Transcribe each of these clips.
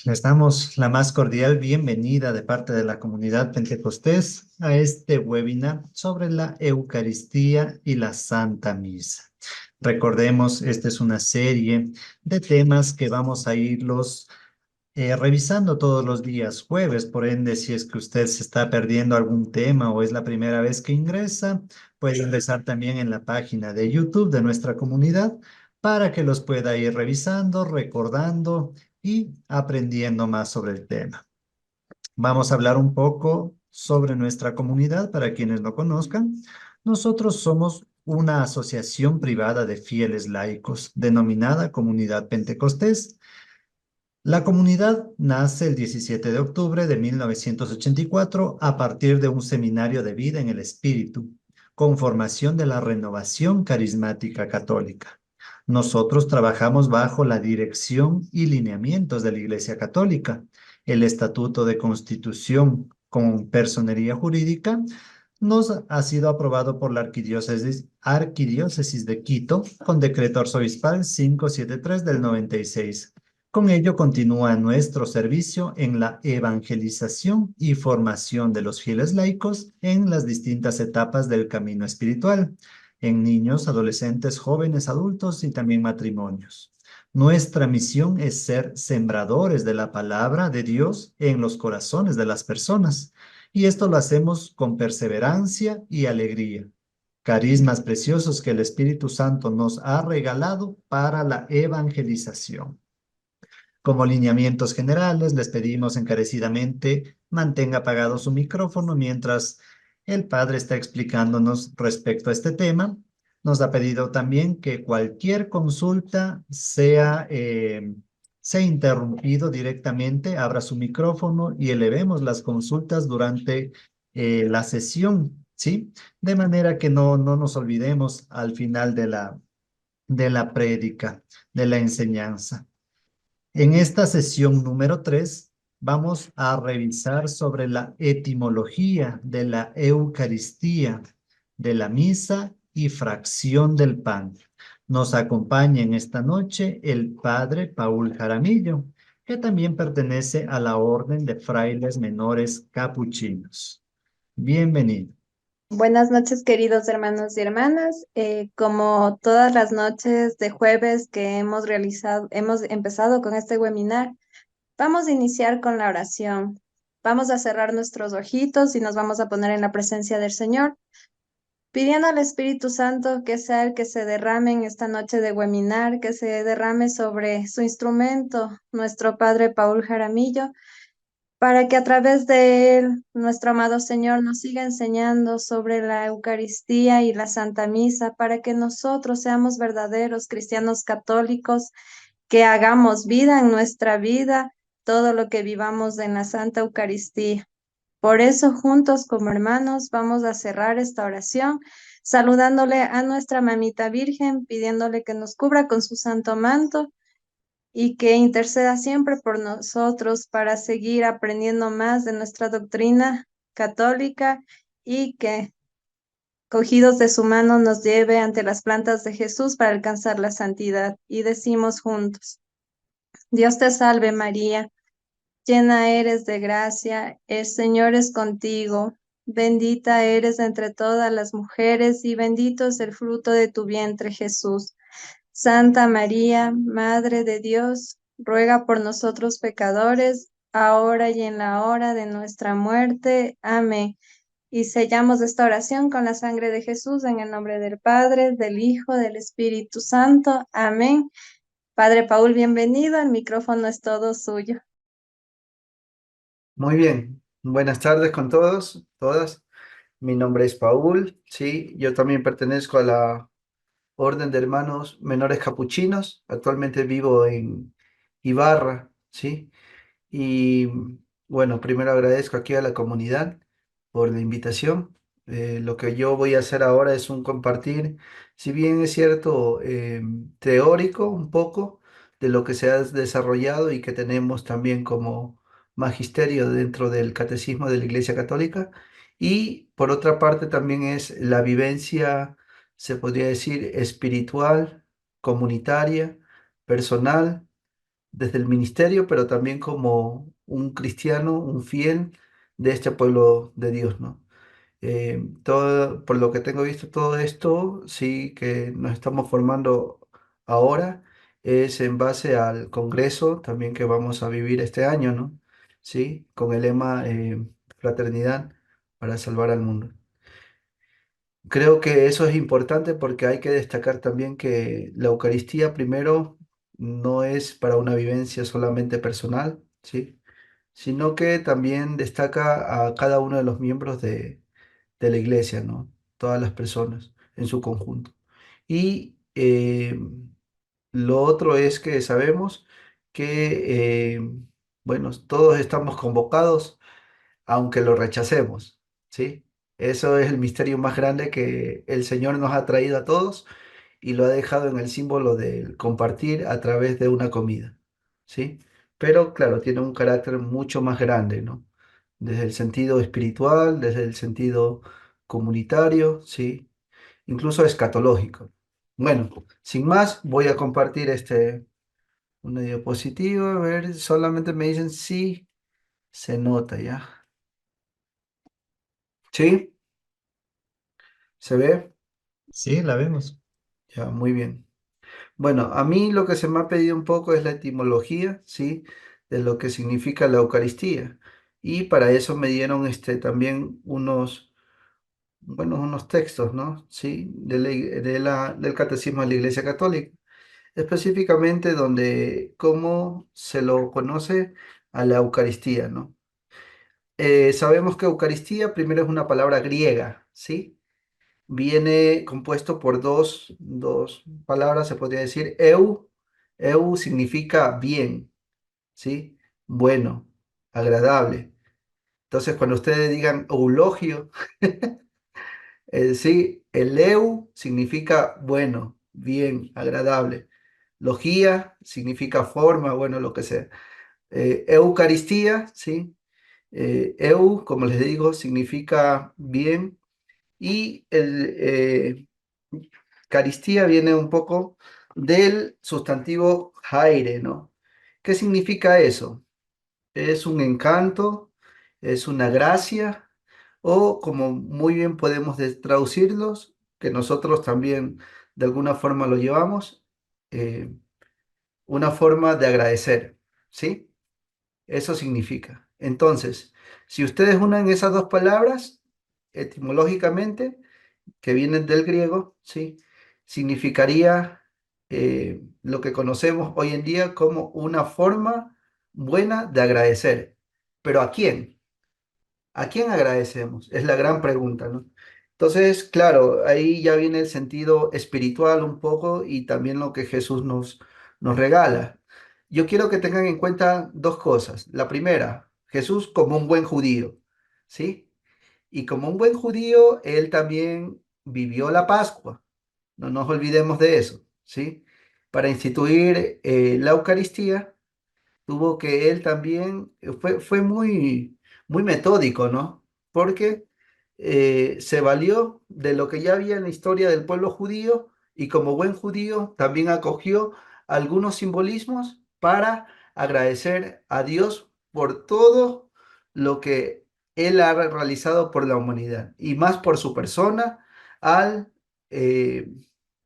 Les damos la más cordial bienvenida de parte de la comunidad Pentecostés a este webinar sobre la Eucaristía y la Santa Misa. Recordemos, esta es una serie de temas que vamos a irlos revisando todos los días jueves. Por ende, si es que usted se está perdiendo algún tema o es la primera vez que ingresa, puede ingresar también en la página de YouTube de nuestra comunidad para que los pueda ir revisando, recordando y aprendiendo más sobre el tema. Vamos a hablar un poco sobre nuestra comunidad para quienes no conozcan. Nosotros somos una asociación privada de fieles laicos denominada Comunidad Pentecostés. La comunidad nace el 17 de octubre de 1984 a partir de un seminario de vida en el Espíritu, con formación de la Renovación Carismática Católica. Nosotros trabajamos bajo la dirección y lineamientos de la Iglesia Católica. El Estatuto de Constitución con personería jurídica nos ha sido aprobado por la Arquidiócesis de Quito con decreto arzobispal 573 del 96. Con ello continúa nuestro servicio en la evangelización y formación de los fieles laicos en las distintas etapas del camino espiritual, en niños, adolescentes, jóvenes, adultos y también matrimonios. Nuestra misión es ser sembradores de la palabra de Dios en los corazones de las personas, y esto lo hacemos con perseverancia y alegría. Carismas preciosos que el Espíritu Santo nos ha regalado para la evangelización. Como lineamientos generales, les pedimos encarecidamente mantenga apagado su micrófono mientras el padre está explicándonos respecto a este tema. Nos ha pedido también que cualquier consulta sea interrumpido directamente, abra su micrófono y elevemos las consultas durante la sesión, ¿sí? De manera que no nos olvidemos al final de la prédica, de la enseñanza. En esta sesión número 3 vamos a revisar sobre la etimología de la Eucaristía, de la misa y fracción del pan. Nos acompaña en esta noche el padre Paul Jaramillo, que también pertenece a la Orden de Frailes Menores Capuchinos. Bienvenido. Buenas noches, queridos hermanos y hermanas. Como todas las noches de jueves que hemos empezado con este webinar, vamos a iniciar con la oración. Vamos a cerrar nuestros ojitos y nos vamos a poner en la presencia del Señor, pidiendo al Espíritu Santo que sea el que se derrame en esta noche de webinar, que se derrame sobre su instrumento, nuestro Padre Paul Jaramillo, para que a través de él, nuestro amado Señor nos siga enseñando sobre la Eucaristía y la Santa Misa, para que nosotros seamos verdaderos cristianos católicos, que hagamos vida en nuestra vida, todo lo que vivamos en la Santa Eucaristía. Por eso, juntos como hermanos, vamos a cerrar esta oración, saludándole a nuestra mamita Virgen, pidiéndole que nos cubra con su santo manto y que interceda siempre por nosotros para seguir aprendiendo más de nuestra doctrina católica y que, cogidos de su mano, nos lleve ante las plantas de Jesús para alcanzar la santidad. Y decimos juntos: Dios te salve María, llena eres de gracia, el Señor es contigo, bendita eres entre todas las mujeres y bendito es el fruto de tu vientre Jesús. Santa María, Madre de Dios, ruega por nosotros pecadores, ahora y en la hora de nuestra muerte. Amén. Y sellamos esta oración con la sangre de Jesús en el nombre del Padre, del Hijo, del Espíritu Santo. Amén. Padre Paul, bienvenido. El micrófono es todo suyo. Muy bien, buenas tardes con todos, todas. Mi nombre es Paul, sí, yo también pertenezco a la Orden de Hermanos Menores Capuchinos. Actualmente vivo en Ibarra, sí. Y bueno, primero agradezco aquí a la comunidad por la invitación. Lo que yo voy a hacer ahora es un compartir, si bien es cierto, teórico un poco de lo que se ha desarrollado y que tenemos también como magisterio dentro del Catecismo de la Iglesia Católica. Y por otra parte también es la vivencia, se podría decir, espiritual, comunitaria, personal desde el ministerio, pero también como un cristiano, un fiel de este pueblo de Dios, ¿no? Todo, por lo que tengo visto, todo esto sí que nos estamos formando ahora es en base al congreso también que vamos a vivir este año, ¿no? Sí, con el lema Fraternidad para salvar al mundo. Creo que eso es importante porque hay que destacar también que la Eucaristía primero no es para una vivencia solamente personal, ¿sí? Sino que también destaca a cada uno de los miembros de la iglesia, ¿no? Todas las personas en su conjunto. Y lo otro es que sabemos que, bueno, todos estamos convocados, aunque lo rechacemos, ¿sí? Eso es el misterio más grande que el Señor nos ha traído a todos y lo ha dejado en el símbolo del compartir a través de una comida, ¿sí? Pero claro, tiene un carácter mucho más grande, ¿no? Desde el sentido espiritual, desde el sentido comunitario, ¿sí? Incluso escatológico. Bueno, sin más, voy a compartir una diapositiva, a ver, solamente me dicen si se nota ya. ¿Sí? ¿Se ve? Sí, la vemos. Ya, muy bien. Bueno, a mí lo que se me ha pedido un poco es la etimología, ¿sí? De lo que significa la Eucaristía. Y para eso me dieron también unos textos, ¿no? Sí, del Catecismo de la Iglesia Católica, específicamente donde cómo se lo conoce a la Eucaristía, ¿no? Sabemos que Eucaristía primero es una palabra griega, ¿sí? Viene compuesto por dos palabras, se podría decir, eu significa bien, ¿sí? Bueno, agradable. Entonces, cuando ustedes digan eulogio, sí, el eu significa bueno, bien, agradable. Logía significa forma, bueno, lo que sea. Eucaristía, ¿sí? Como les digo, significa bien. Y Caristía viene un poco del sustantivo jaire, ¿no? ¿Qué significa eso? Es un encanto, es una gracia, o como muy bien podemos traducirlos, que nosotros también de alguna forma lo llevamos, eh, una forma de agradecer, ¿sí? Eso significa. Entonces, si ustedes unen esas dos palabras, etimológicamente, que vienen del griego, ¿sí? Significaría lo que conocemos hoy en día como una forma buena de agradecer. ¿Pero a quién? ¿A quién agradecemos? Es la gran pregunta, ¿no? Entonces, claro, ahí ya viene el sentido espiritual un poco y también lo que Jesús nos regala. Yo quiero que tengan en cuenta dos cosas. La primera, Jesús como un buen judío, ¿sí? Y como un buen judío, él también vivió la Pascua. No nos olvidemos de eso, ¿sí? Para instituir la Eucaristía, tuvo que él también, fue muy metódico, ¿no? Porque se valió de lo que ya había en la historia del pueblo judío y como buen judío también acogió algunos simbolismos para agradecer a Dios por todo lo que él ha realizado por la humanidad y más por su persona al eh,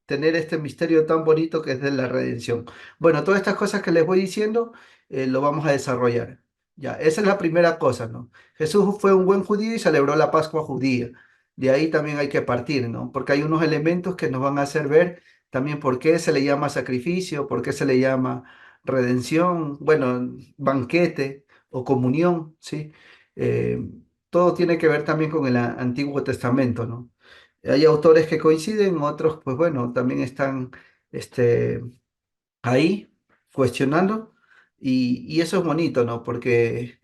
tener este misterio tan bonito que es de la redención. Bueno, todas estas cosas que les voy diciendo lo vamos a desarrollar. Ya, esa es la primera cosa, ¿no? Jesús fue un buen judío y celebró la Pascua judía. De ahí también hay que partir, ¿no? Porque hay unos elementos que nos van a hacer ver también por qué se le llama sacrificio, por qué se le llama redención, bueno, banquete o comunión, ¿sí? Eh, Todo tiene que ver también con el Antiguo Testamento, ¿no? Hay autores que coinciden, otros, pues bueno, también están este, ahí cuestionando y eso es bonito, ¿no? Porque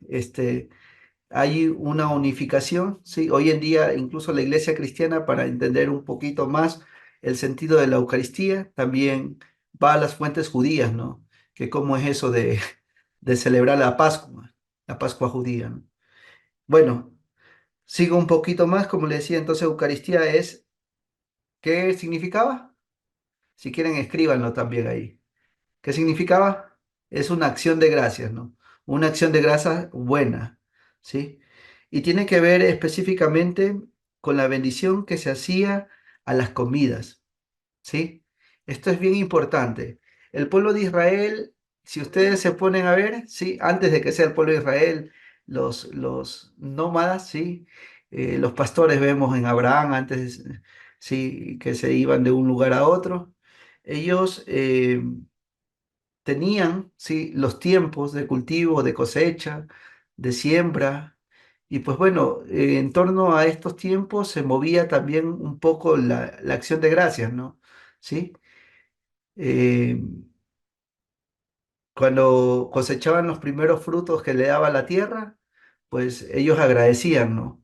hay una unificación, ¿sí? Hoy en día incluso la iglesia cristiana para entender un poquito más el sentido de la Eucaristía también va a las fuentes judías, ¿no? Que cómo es eso de celebrar la Pascua judía, ¿no? Bueno, sigo un poquito más, como le decía, entonces Eucaristía es, ¿qué significaba? Si quieren escríbanlo también ahí. ¿Qué significaba? Es una acción de gracias, ¿no? Una acción de gracias buena, ¿sí? Y tiene que ver específicamente con la bendición que se hacía a las comidas, ¿sí? Esto es bien importante. El pueblo de Israel, si ustedes se ponen a ver, ¿sí? Antes de que sea el pueblo de Israel, los nómadas, ¿sí? Los pastores vemos en Abraham antes, ¿sí? Que se iban de un lugar a otro. Ellos tenían, ¿sí? Los tiempos de cultivo, de cosecha, de siembra. Y pues bueno, en torno a estos tiempos se movía también un poco la acción de gracias, ¿no? ¿Sí? Eh, Cuando cosechaban los primeros frutos que le daba la tierra, pues ellos agradecían, ¿no?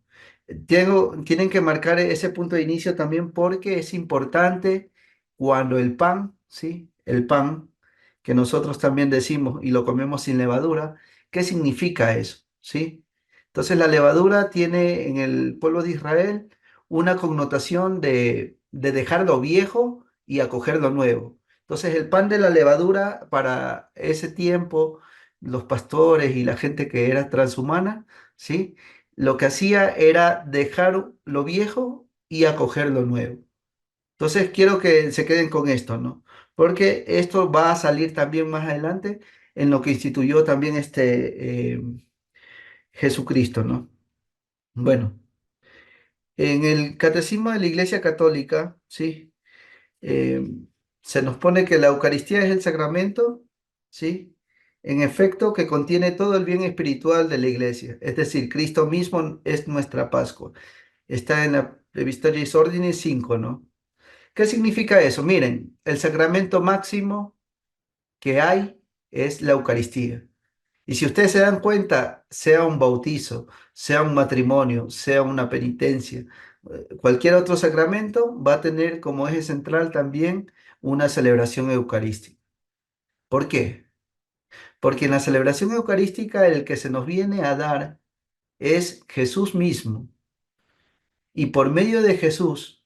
Tienen que marcar ese punto de inicio también porque es importante cuando el pan, ¿sí? El pan que nosotros también decimos y lo comemos sin levadura, ¿qué significa eso? ¿Sí? Entonces la levadura tiene en el pueblo de Israel una connotación de dejar lo viejo y acoger lo nuevo. Entonces, el pan de la levadura para ese tiempo, los pastores y la gente que era transhumana, ¿sí? Lo que hacía era dejar lo viejo y acoger lo nuevo. Entonces, quiero que se queden con esto, ¿no? Porque esto va a salir también más adelante en lo que instituyó también Jesucristo, ¿no? Bueno, en el Catecismo de la Iglesia Católica, ¿sí? eh, Se nos pone que la Eucaristía es el sacramento, ¿sí? En efecto, que contiene todo el bien espiritual de la Iglesia. Es decir, Cristo mismo es nuestra Pascua. Está en la Breviariis Ordinis 5, ¿no? ¿Qué significa eso? Miren, el sacramento máximo que hay es la Eucaristía. Y si ustedes se dan cuenta, sea un bautizo, sea un matrimonio, sea una penitencia, cualquier otro sacramento va a tener como eje central también una celebración eucarística. ¿Por qué? Porque en la celebración eucarística el que se nos viene a dar es Jesús mismo. Y por medio de Jesús,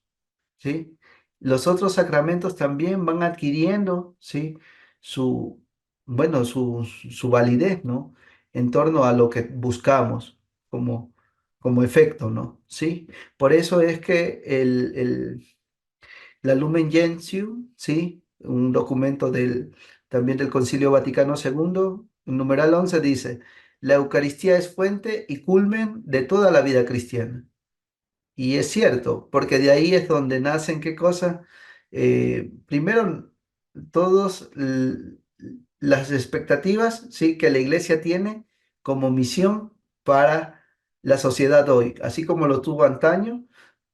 ¿sí? Los otros sacramentos también van adquiriendo, ¿sí? Su, bueno, su validez, ¿no? En torno a lo que buscamos como, como efecto, ¿no? ¿Sí? Por eso es que la Lumen Gentium, ¿sí? Un documento también del Concilio Vaticano II, en numeral 11 dice, la Eucaristía es fuente y culmen de toda la vida cristiana. Y es cierto, porque de ahí es donde nacen qué cosa. Primero, todas las expectativas, sí, que la iglesia tiene como misión para la sociedad hoy, así como lo tuvo antaño,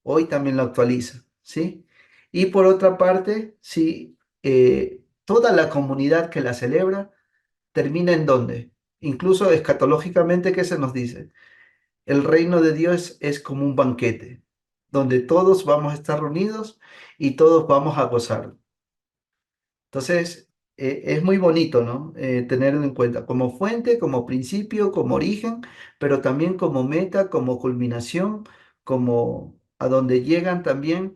hoy también lo actualiza, sí. Y por otra parte, sí, toda la comunidad que la celebra termina en dónde, incluso escatológicamente, ¿qué se nos dice? El reino de Dios es como un banquete, donde todos vamos a estar reunidos y todos vamos a gozar. Entonces, es muy bonito, ¿no? Tenerlo en cuenta como fuente, como principio, como origen, pero también como meta, como culminación, como a donde llegan también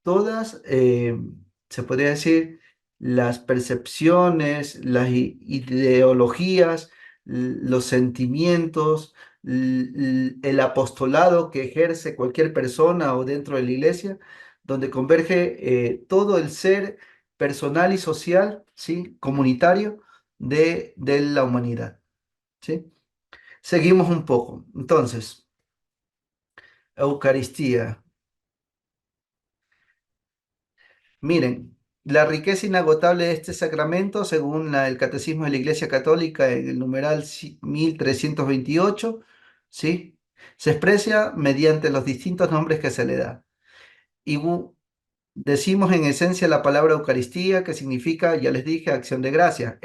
todas, se podría decir, las percepciones, las ideologías, los sentimientos, el apostolado que ejerce cualquier persona o dentro de la iglesia, donde converge todo el ser personal y social, ¿sí? Comunitario de la humanidad, ¿sí? Seguimos un poco. Entonces, Eucaristía. Miren, la riqueza inagotable de este sacramento, según el Catecismo de la Iglesia Católica en el numeral 1328, ¿sí? Se expresa mediante los distintos nombres que se le da. Y decimos en esencia la palabra Eucaristía, que significa, ya les dije, acción de gracia.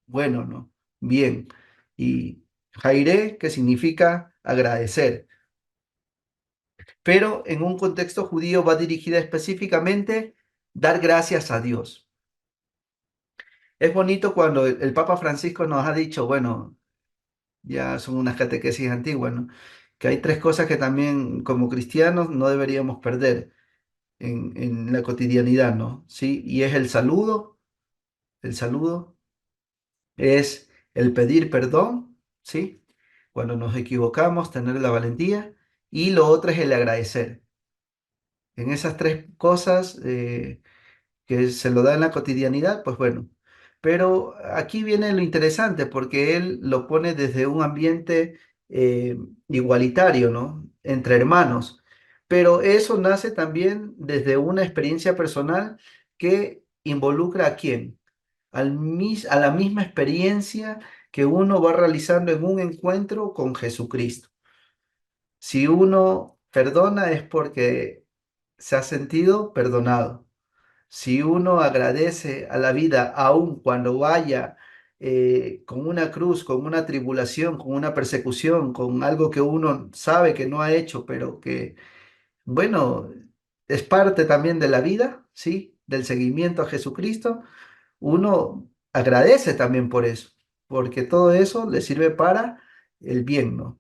Bueno, ¿no? Bien. Y Jairé, que significa agradecer. Pero en un contexto judío va dirigida específicamente dar gracias a Dios. Es bonito cuando el Papa Francisco nos ha dicho, bueno, ya son unas catequesis antiguas, ¿no? Que hay tres cosas que también como cristianos no deberíamos perder en la cotidianidad, ¿no? Sí, y es el saludo, es el pedir perdón, ¿sí? Cuando nos equivocamos, tener la valentía. Y lo otro es el agradecer. En esas tres cosas que se lo da en la cotidianidad, pues bueno. Pero aquí viene lo interesante, porque él lo pone desde un ambiente eh, igualitario, ¿no? Entre hermanos. Pero eso nace también desde una experiencia personal que involucra a quién, a la misma experiencia que uno va realizando en un encuentro con Jesucristo. Si uno perdona es porque se ha sentido perdonado. Si uno agradece a la vida, aun cuando vaya con una cruz, con una tribulación, con una persecución, con algo que uno sabe que no ha hecho, pero que, bueno, es parte también de la vida, ¿sí? Del seguimiento a Jesucristo, uno agradece también por eso, porque todo eso le sirve para el bien, ¿no?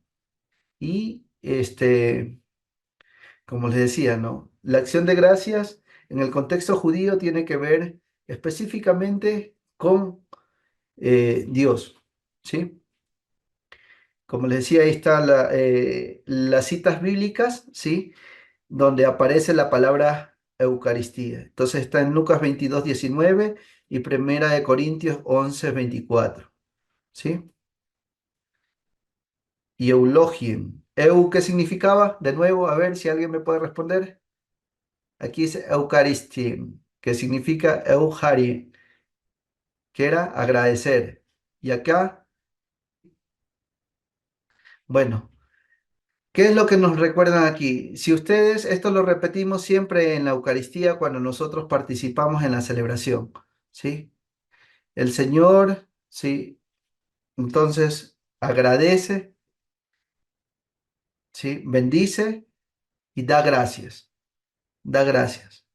Y como les decía, ¿no? La acción de gracias en el contexto judío tiene que ver específicamente con Dios, ¿sí? Como les decía, ahí están las citas bíblicas, ¿sí? Donde aparece la palabra Eucaristía. Entonces está en Lucas 22:19 y Primera de Corintios 11:24, ¿sí? Y Eulogien. ¿Eu qué significaba? De nuevo, a ver si alguien me puede responder. Aquí es Eucaristien, que significa Euchari, que era agradecer. Y acá, bueno, ¿qué es lo que nos recuerdan aquí? Si ustedes, esto lo repetimos siempre en la Eucaristía cuando nosotros participamos en la celebración, ¿sí? El Señor, ¿sí? Entonces agradece, ¿sí? Bendice y da gracias, da gracias.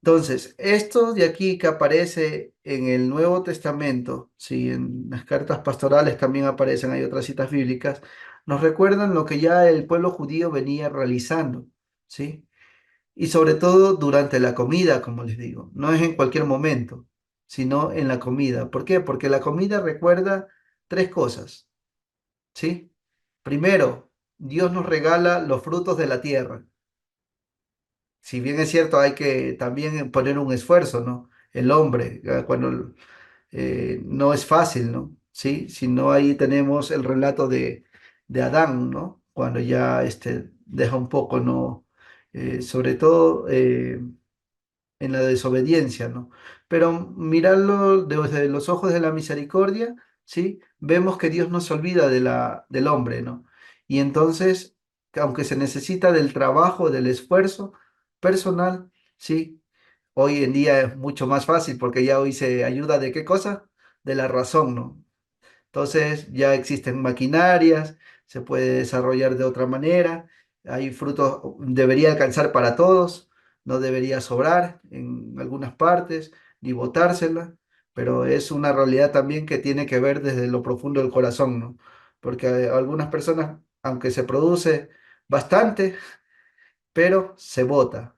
Entonces, esto de aquí que aparece en el Nuevo Testamento, sí, en las cartas pastorales también aparecen, hay otras citas bíblicas, nos recuerdan lo que ya el pueblo judío venía realizando, ¿sí? Y sobre todo durante la comida, como les digo, no es en cualquier momento, sino en la comida. ¿Por qué? Porque la comida recuerda tres cosas, ¿sí? Primero, Dios nos regala los frutos de la tierra. Si bien es cierto, hay que también poner un esfuerzo, ¿no? El hombre, cuando no es fácil, ¿no? Sí, si no, ahí tenemos el relato de Adán, ¿no? Cuando ya deja un poco, ¿no? Sobre todo en la desobediencia, ¿no? Pero mirarlo desde los ojos de la misericordia, ¿sí? Vemos que Dios no se olvida del hombre, ¿no? Y entonces, aunque se necesita del trabajo, del esfuerzo personal, ¿sí? Hoy en día es mucho más fácil porque ya hoy se ayuda de qué cosa? De la razón, ¿no? Entonces ya existen maquinarias, se puede desarrollar de otra manera, hay frutos, debería alcanzar para todos, no debería sobrar en algunas partes, ni botársela, pero es una realidad también que tiene que ver desde lo profundo del corazón, ¿no? Porque algunas personas, aunque se produce bastante, pero se bota.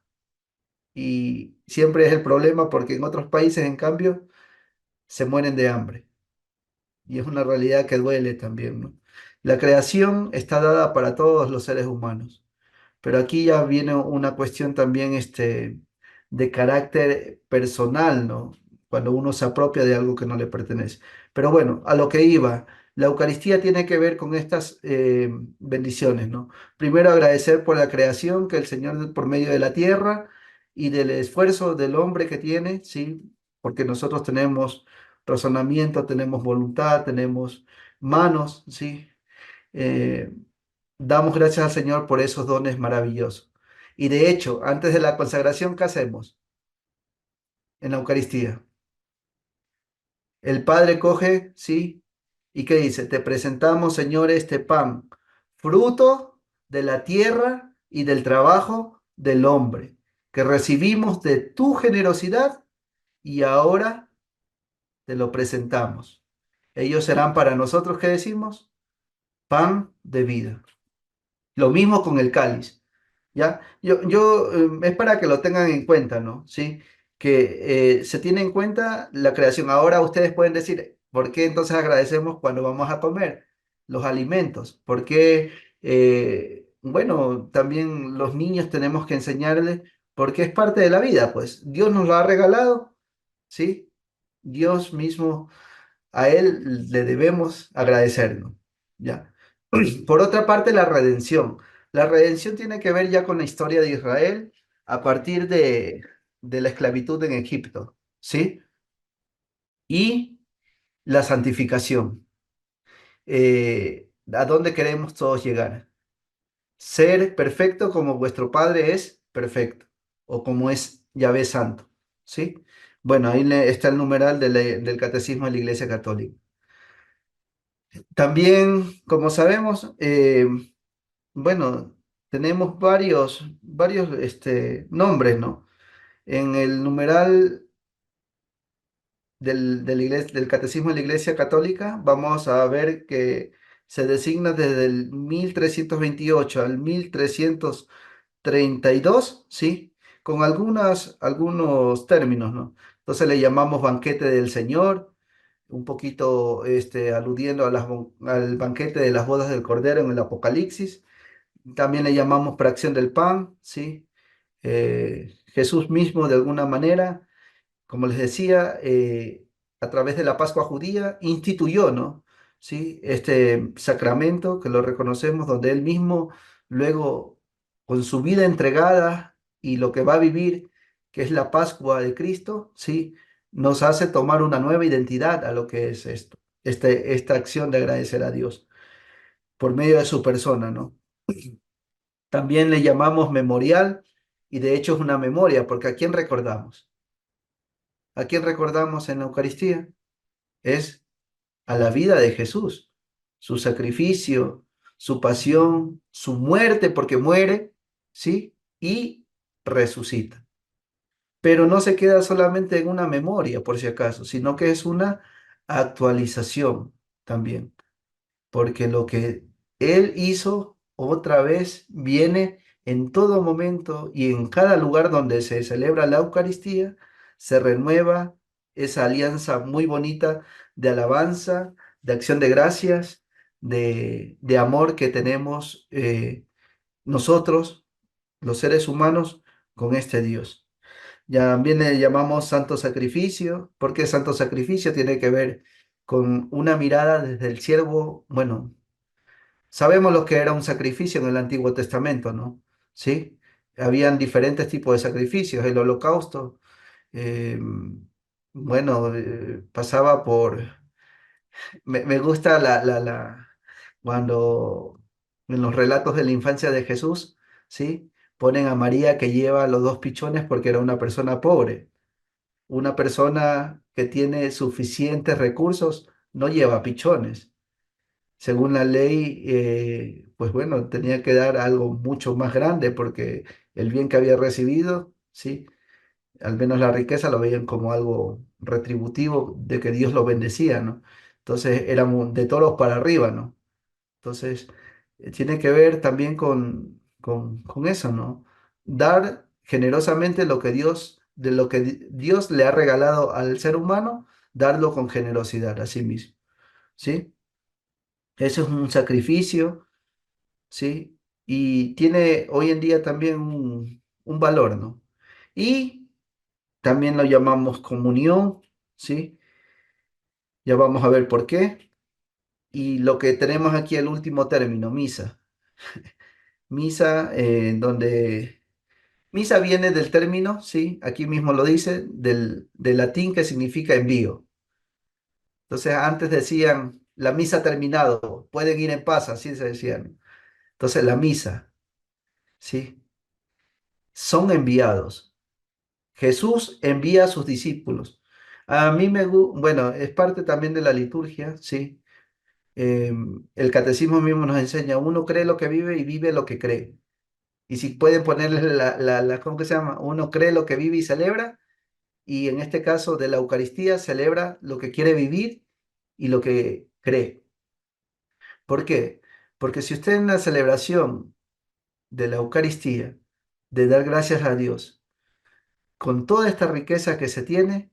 Y siempre es el problema porque en otros países, en cambio, se mueren de hambre. Y es una realidad que duele también, ¿no? La creación está dada para todos los seres humanos, pero aquí ya viene una cuestión también de carácter personal, ¿no? Cuando uno se apropia de algo que no le pertenece. Pero bueno, a lo que iba, la Eucaristía tiene que ver con estas bendiciones, ¿no? Primero agradecer por la creación que el Señor por medio de la tierra y del esfuerzo del hombre que tiene, ¿sí? Porque nosotros tenemos razonamiento, tenemos voluntad, tenemos manos, ¿sí? Eh, Damos gracias al Señor por esos dones maravillosos. Y de hecho, antes de la consagración, ¿qué hacemos en la Eucaristía? El Padre coge, ¿sí? ¿Y qué dice? Te presentamos, Señor, este pan, fruto de la tierra y del trabajo del hombre, que recibimos de tu generosidad y ahora te lo presentamos. Ellos serán para nosotros, ¿qué decimos? Pan de vida. Lo mismo con el cáliz, ¿ya? Es para que lo tengan en cuenta, ¿no? ¿Sí? que se tiene en cuenta la creación. Ahora ustedes pueden decir, ¿por qué entonces agradecemos cuando vamos a comer los alimentos? Porque, bueno, también los niños tenemos que enseñarles, porque es parte de la vida, pues Dios nos lo ha regalado, ¿sí? Dios mismo, a Él le debemos agradecernos, ¿ya? Por otra parte, la redención. La redención tiene que ver ya con la historia de Israel a partir de la esclavitud en Egipto, ¿sí? Y la santificación. ¿A dónde queremos todos llegar? Ser perfecto como vuestro Padre es perfecto, o como es Yahvé Santo, ¿sí? Bueno, ahí está el numeral del Catecismo de la Iglesia Católica. También, como sabemos, bueno, tenemos varios nombres, ¿no? En el numeral del Catecismo de la Iglesia Católica vamos a ver que se designa desde el 1328 al 1332, ¿sí? Con algunos términos, ¿no? Entonces le llamamos banquete del Señor, un poquito aludiendo al banquete de las bodas del Cordero en el Apocalipsis. También le llamamos fracción del pan, ¿sí? Jesús mismo, de alguna manera, como les decía, a través de la Pascua judía, instituyó, ¿no? ¿Sí? Este sacramento que lo reconocemos, donde Él mismo, luego, con su vida entregada y lo que va a vivir, que es la Pascua de Cristo, ¿sí? Nos hace tomar una nueva identidad a lo que es esto, esta acción de agradecer a Dios por medio de su persona, ¿no? También le llamamos memorial y de hecho es una memoria, porque ¿a quién recordamos? ¿A quién recordamos en la Eucaristía? Es a la vida de Jesús, su sacrificio, su pasión, su muerte, porque muere, ¿sí? Y resucita. Pero no se queda solamente en una memoria, por si acaso, sino que es una actualización también, porque lo que Él hizo otra vez viene en todo momento y en cada lugar donde se celebra la Eucaristía, se renueva esa alianza muy bonita de alabanza, de acción de gracias, de amor que tenemos nosotros, los seres humanos, con este Dios. Ya también le llamamos santo sacrificio, porque santo sacrificio tiene que ver con una mirada desde el siervo, bueno, sabemos lo que era un sacrificio en el Antiguo Testamento, ¿no? Sí, habían diferentes tipos de sacrificios. El holocausto, eh, bueno, pasaba por... Me gusta cuando en los relatos de la infancia de Jesús, ¿sí? Ponen a María que lleva los dos pichones porque era una persona pobre. Una persona que tiene suficientes recursos no lleva pichones. Según la ley, pues bueno, tenía que dar algo mucho más grande porque el bien que había recibido, sí, al menos la riqueza lo veían como algo retributivo de que Dios lo bendecía, ¿no? Entonces éramos de toros para arriba, ¿no? Entonces tiene que ver también con eso, ¿no? Dar generosamente lo que de lo que Dios le ha regalado al ser humano, darlo con generosidad a sí mismo, ¿sí? Eso es un sacrificio, ¿sí? Y tiene hoy en día también un valor, ¿no? Y también lo llamamos comunión, ¿sí? Ya vamos a ver por qué. Y lo que tenemos aquí, el último término, misa. Misa, donde misa viene del término, ¿sí? Aquí mismo lo dice, del latín que significa envío. Entonces antes decían, la misa ha terminado, pueden ir en paz, así se decían. Entonces la misa, ¿sí? Son enviados. Jesús envía a sus discípulos. A mí bueno, es parte también de la liturgia, ¿sí? El catecismo mismo nos enseña, uno cree lo que vive y vive lo que cree. Y si pueden ponerle ¿cómo que se llama? Uno cree lo que vive y celebra, y en este caso de la Eucaristía celebra lo que quiere vivir y lo que cree. ¿Por qué? Porque si usted en la celebración de la Eucaristía, de dar gracias a Dios, con toda esta riqueza que se tiene,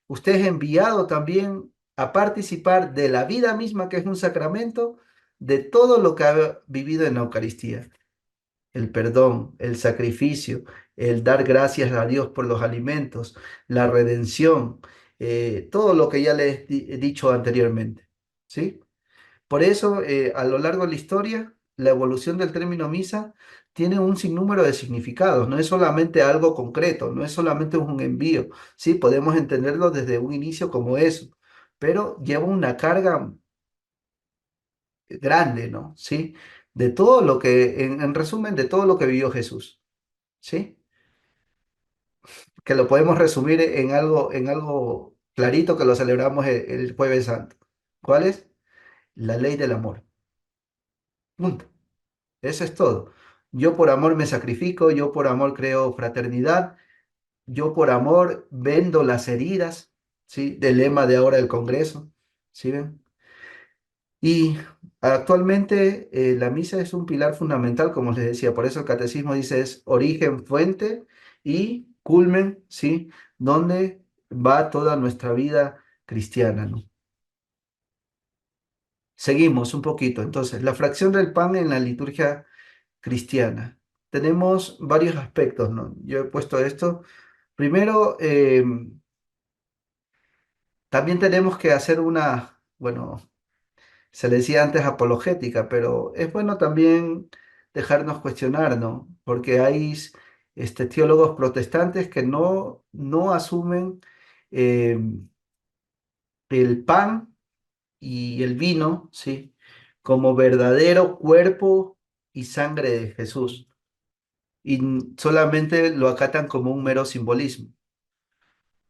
usted es enviado también a participar de la vida misma, que es un sacramento, de todo lo que ha vivido en la Eucaristía. El perdón, el sacrificio, el dar gracias a Dios por los alimentos, la redención, todo lo que ya les he dicho anteriormente. ¿Sí? Por eso, a lo largo de la historia, la evolución del término misa tiene un sinnúmero de significados, no es solamente algo concreto, no es solamente un envío, sí, podemos entenderlo desde un inicio como eso, pero lleva una carga grande, ¿no? Sí, de todo lo que, en resumen, de todo lo que vivió Jesús, ¿sí? Que lo podemos resumir en algo clarito que lo celebramos el Jueves Santo. ¿Cuál es? La ley del amor. Punto. Eso es todo. Yo por amor me sacrifico, yo por amor creo fraternidad, yo por amor vendo las heridas, ¿sí? Del lema de ahora del Congreso, ¿sí ven? Y actualmente la misa es un pilar fundamental, como les decía, por eso el catecismo dice es origen, fuente y culmen, ¿sí? Donde va toda nuestra vida cristiana, ¿no? Seguimos un poquito. Entonces, la fracción del pan en la liturgia cristiana. Tenemos varios aspectos, ¿no? Yo he puesto esto. Primero, también tenemos que hacer una, bueno, se le decía antes apologética, pero es bueno también dejarnos cuestionar, ¿no? Porque hay teólogos protestantes que no asumen eh, el pan y el vino, ¿sí? Como verdadero cuerpo y sangre de Jesús y solamente lo acatan como un mero simbolismo,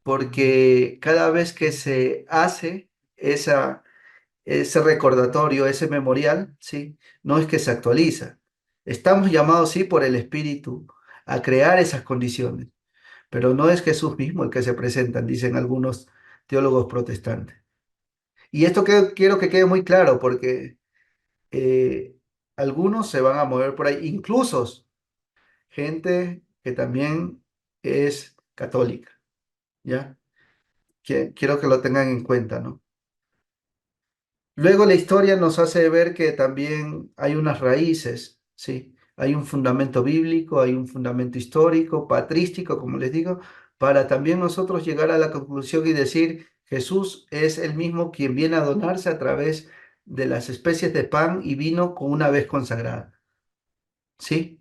porque cada vez que se hace ese recordatorio, ese memorial, ¿sí? No es que se actualiza. Estamos llamados, sí, por el Espíritu a crear esas condiciones, pero no es Jesús mismo el que se presenta, dicen algunos teólogos protestantes. Y esto que quiero que quede muy claro, porque eh, algunos se van a mover por ahí, incluso gente que también es católica, ¿ya? Quiero que lo tengan en cuenta, ¿no? Luego la historia nos hace ver que también hay unas raíces, ¿sí? Hay un fundamento bíblico, hay un fundamento histórico, patrístico, como les digo, para también nosotros llegar a la conclusión y decir, Jesús es el mismo quien viene a donarse a través de las especies de pan y vino con una vez consagrada, ¿sí?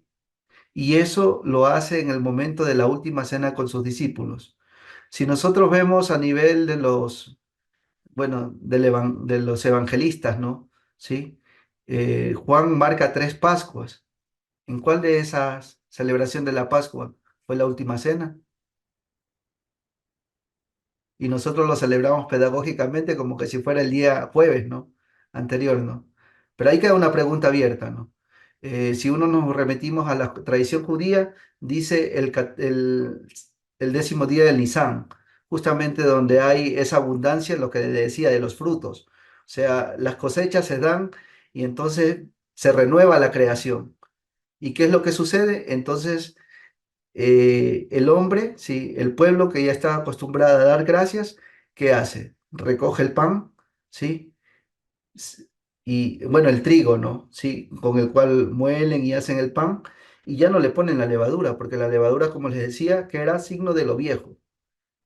Y eso lo hace en el momento de la última cena con sus discípulos. Si nosotros vemos a nivel de los, bueno, de los evangelistas, ¿no? ¿Sí? Juan marca 3 Pascuas. ¿En cuál de esas celebración de la Pascua fue la última cena? Y nosotros lo celebramos pedagógicamente como que si fuera el día jueves, ¿no? Anterior, ¿no? Pero ahí queda una pregunta abierta, ¿no? Si uno nos remitimos a la tradición judía, dice el 10.º día del Nisan, justamente donde hay esa abundancia, lo que decía de los frutos. O sea, las cosechas se dan y entonces se renueva la creación. ¿Y qué es lo que sucede? Entonces el hombre, sí, el pueblo que ya está acostumbrado a dar gracias, ¿qué hace? Recoge el pan, ¿sí? S- Y bueno, el trigo, ¿no? Sí, con el cual muelen y hacen el pan y ya no le ponen la levadura, porque la levadura, como les decía, que era signo de lo viejo.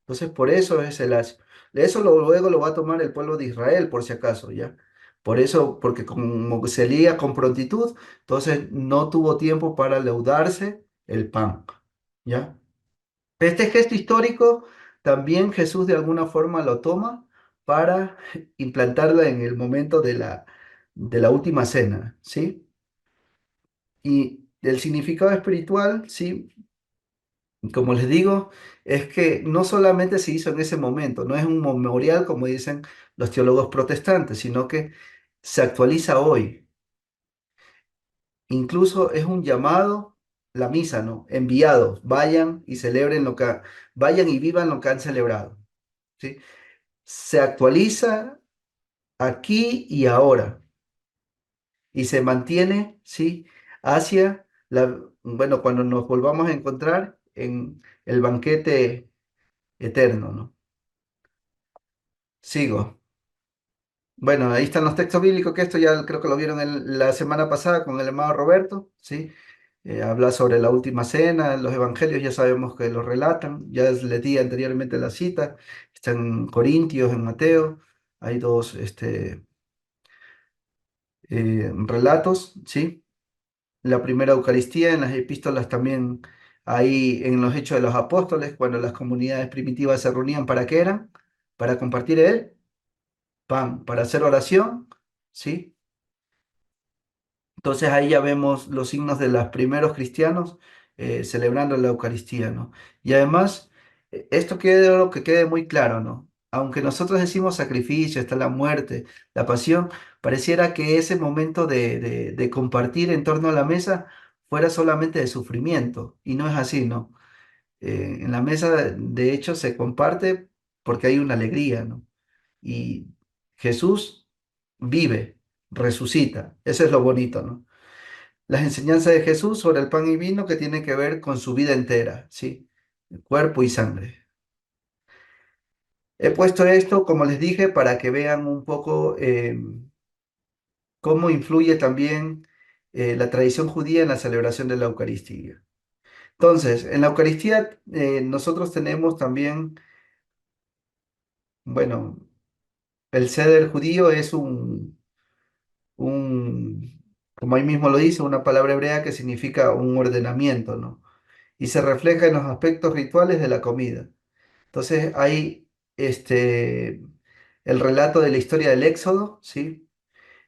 Entonces, por eso es el lazo. De eso luego lo va a tomar el pueblo de Israel, por si acaso, ¿ya? Por eso, porque como se lía con prontitud, entonces no tuvo tiempo para leudarse el pan, ¿ya? Este gesto histórico también Jesús de alguna forma lo toma para implantarla en el momento de la última cena, ¿sí? Y el significado espiritual, ¿sí? Como les digo, es que no solamente se hizo en ese momento, no es un memorial como dicen los teólogos protestantes, sino que se actualiza hoy. Incluso es un llamado, la misa, ¿no? Enviados, vayan y celebren vayan y vivan lo que han celebrado, ¿sí? Se actualiza aquí y ahora y se mantiene, ¿sí? Hacia bueno, cuando nos volvamos a encontrar en el banquete eterno, ¿no? Sigo. Bueno, ahí están los textos bíblicos, que esto ya creo que lo vieron la semana pasada con el hermano Roberto, ¿sí? Habla sobre la última cena, los evangelios ya sabemos que lo relatan, ya les di anteriormente la cita, está en Corintios, en Mateo, hay dos relatos, ¿sí? La primera Eucaristía, en las epístolas también, ahí en los Hechos de los Apóstoles, cuando las comunidades primitivas se reunían, ¿para qué eran? Para compartir el pan, para hacer oración, ¿sí? Entonces ahí ya vemos los signos de los primeros cristianos celebrando la Eucaristía, ¿no? Y además, esto quiero que quede muy claro, ¿no? Aunque nosotros decimos sacrificio, está la muerte, la pasión, pareciera que ese momento de compartir en torno a la mesa fuera solamente de sufrimiento, y no es así, ¿no? En la mesa, de hecho, se comparte porque hay una alegría, ¿no? Y Jesús vive, resucita, eso es lo bonito, ¿no? Las enseñanzas de Jesús sobre el pan y vino que tienen que ver con su vida entera, ¿sí? Cuerpo y sangre. He puesto esto, como les dije, para que vean un poco cómo influye también la tradición judía en la celebración de la Eucaristía. Entonces, en la Eucaristía nosotros tenemos también, bueno, el ceder judío es como ahí mismo lo dice, una palabra hebrea que significa un ordenamiento, ¿no? Y se refleja en los aspectos rituales de la comida. Entonces hay el relato de la historia del Éxodo, ¿sí?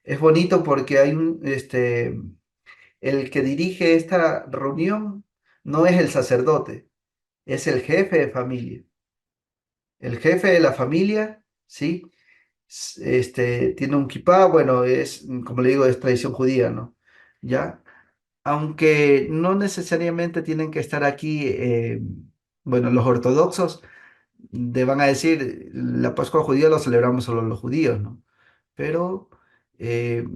Es bonito porque hay el que dirige esta reunión no es el sacerdote, es el jefe de familia. El jefe de la familia, ¿sí? Tiene un kipá, bueno, es, como le digo, es tradición judía, ¿no? ¿Ya? Aunque no necesariamente tienen que estar aquí, bueno, los ortodoxos van a decir, la Pascua judía lo celebramos solo los judíos, ¿no? Pero eh,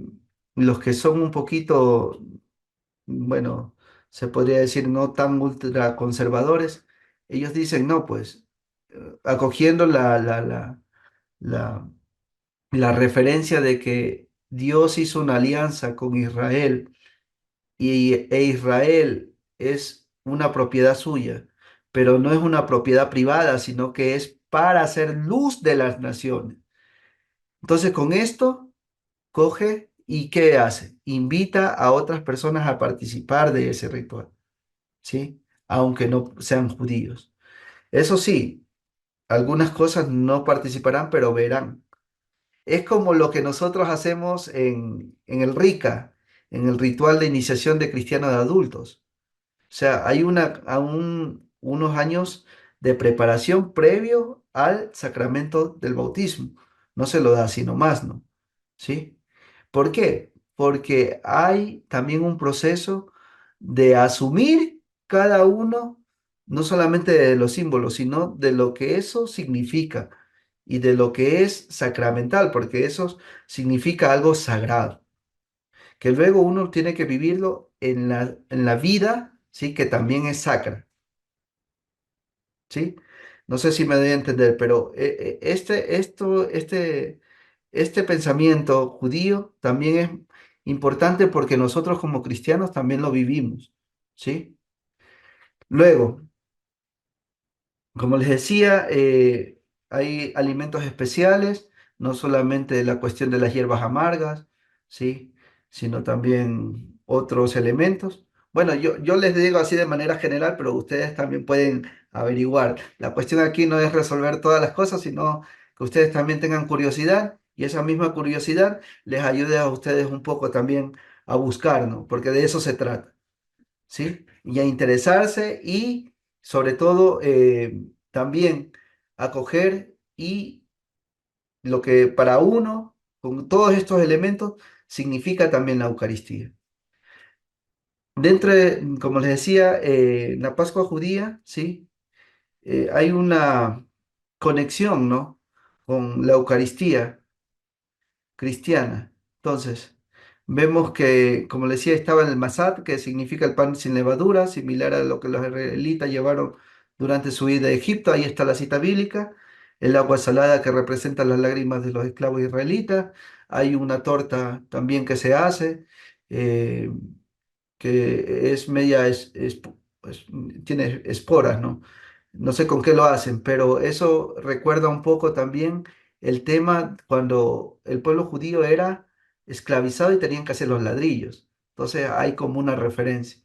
los que son un poquito, bueno, se podría decir no tan ultraconservadores, ellos dicen, no, pues, acogiendo la, la referencia de que Dios hizo una alianza con Israel e Israel es una propiedad suya, pero no es una propiedad privada, sino que es para hacer luz de las naciones. Entonces, con esto, coge y ¿qué hace? Invita a otras personas a participar de ese ritual, ¿sí? Aunque no sean judíos. Eso sí, algunas cosas no participarán, pero verán. Es como lo que nosotros hacemos en el RICA, en el ritual de iniciación de cristianos de adultos. O sea, hay unos años de preparación previo al sacramento del bautismo. No se lo da así nomás, ¿no? ¿Sí? ¿Por qué? Porque hay también un proceso de asumir cada uno, no solamente de los símbolos, sino de lo que eso significa y de lo que es sacramental, porque eso significa algo sagrado que luego uno tiene que vivirlo en la vida, ¿sí? Que también es sacra, ¿sí? No sé si me doy a entender, pero este pensamiento judío también es importante porque nosotros como cristianos también lo vivimos, ¿sí? Luego, como les decía, hay alimentos especiales, no solamente la cuestión de las hierbas amargas, ¿sí? Sino también otros elementos. Bueno, yo les digo así de manera general, pero ustedes también pueden averiguar. La cuestión aquí no es resolver todas las cosas, sino que ustedes también tengan curiosidad y esa misma curiosidad les ayude a ustedes un poco también a buscar, ¿no? Porque de eso se trata. ¿Sí? Y a interesarse y sobre todo también acoger y lo que para uno, con todos estos elementos, significa también la Eucaristía. Dentro de, como les decía, en la Pascua judía, ¿sí? Hay una conexión, ¿no? Con la Eucaristía cristiana. Entonces, Vemos que, como le decía, estaba en el Masat, que significa el pan sin levadura, similar a lo que los israelitas llevaron durante su ida a Egipto. Ahí está la cita bíblica. El agua salada que representa las lágrimas de los esclavos israelitas. Hay una torta también que se hace, eh, que es media, es- tiene esporas, ¿no? No sé con qué lo hacen, pero eso recuerda un poco también el tema cuando el pueblo judío era esclavizado y tenían que hacer los ladrillos. Entonces hay como una referencia.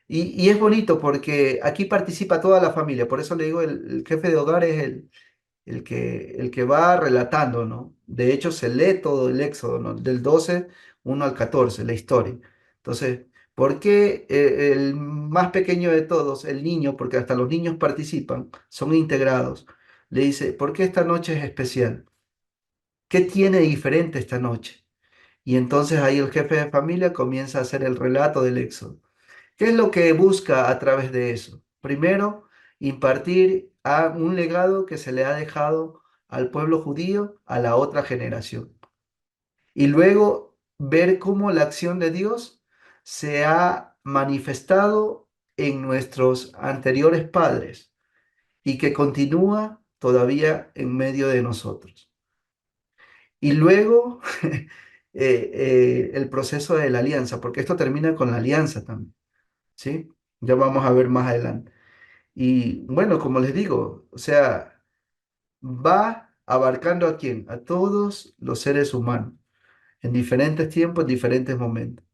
Y es bonito porque aquí participa toda la familia, por eso le digo, el jefe de hogar es el que va relatando, ¿no? De hecho, se lee todo el Éxodo, ¿no? Del 12 1 al 14 la historia. Entonces, ¿por qué el más pequeño de todos, el niño, porque hasta los niños participan, son integrados, le dice, ¿por qué esta noche es especial? ¿Qué tiene de diferente esta noche? Y entonces ahí el jefe de familia comienza a hacer el relato del Éxodo. ¿Qué es lo que busca a través de eso? Primero, impartir a un legado que se le ha dejado al pueblo judío a la otra generación. Y luego ver cómo la acción de Dios se ha manifestado en nuestros anteriores padres y que continúa todavía en medio de nosotros. Y luego el proceso de la alianza, porque esto termina con la alianza también. ¿Sí? Ya vamos a ver más adelante. Y bueno, como les digo, o sea, va abarcando a quién, a todos los seres humanos, en diferentes tiempos, en diferentes momentos.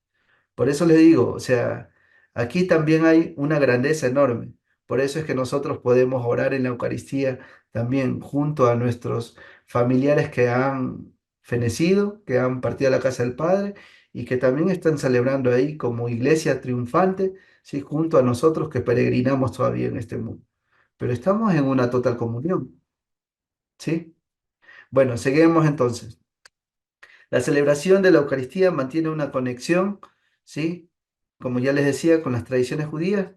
Por eso les digo, o sea, aquí también hay una grandeza enorme. Por eso es que nosotros podemos orar en la Eucaristía también junto a nuestros familiares que han fenecido, que han partido a la casa del Padre y que también están celebrando ahí como iglesia triunfante, ¿sí? Junto a nosotros que peregrinamos todavía en este mundo. Pero estamos en una total comunión, ¿sí? Bueno, seguimos entonces. La celebración de la Eucaristía mantiene una conexión, ¿sí? Como ya les decía, con las tradiciones judías.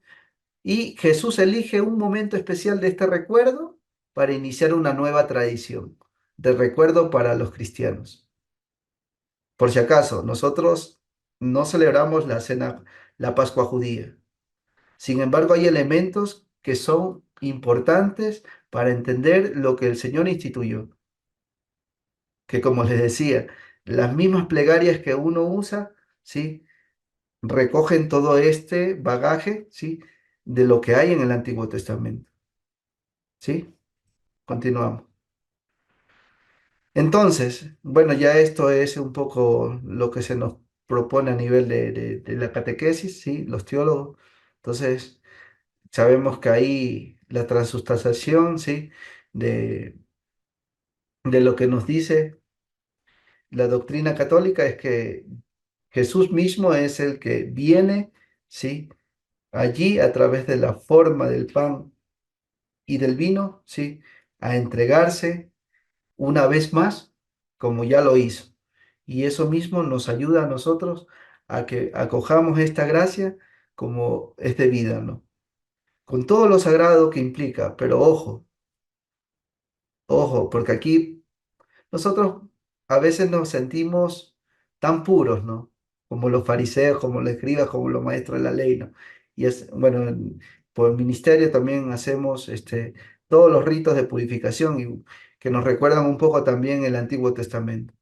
Y Jesús elige un momento especial de este recuerdo para iniciar una nueva tradición de recuerdo para los cristianos. Por si acaso, nosotros no celebramos la cena, la Pascua judía. Sin embargo, hay elementos que son importantes para entender lo que el Señor instituyó. Que como les decía, las mismas plegarias que uno usa, ¿sí? Recogen todo este bagaje, ¿sí? De lo que hay en el Antiguo Testamento, ¿sí? Continuamos. Entonces, bueno, ya esto es un poco lo que se nos propone a nivel de la catequesis, ¿sí? Los teólogos. Entonces, sabemos que ahí la transustanciación, ¿sí? De, de lo que nos dice la doctrina católica es que Jesús mismo es el que viene, ¿sí? Allí a través de la forma del pan y del vino, ¿sí? A entregarse una vez más, como ya lo hizo. Y eso mismo nos ayuda a nosotros a que acojamos esta gracia como es debida, ¿no? Con todo lo sagrado que implica, pero ojo, ojo, porque aquí nosotros a veces nos sentimos tan puros, ¿no? Como los fariseos, como los escribas, como los maestros de la ley, ¿no? Y es, bueno, por el ministerio también hacemos todos los ritos de purificación y que nos recuerdan un poco también el Antiguo Testamento.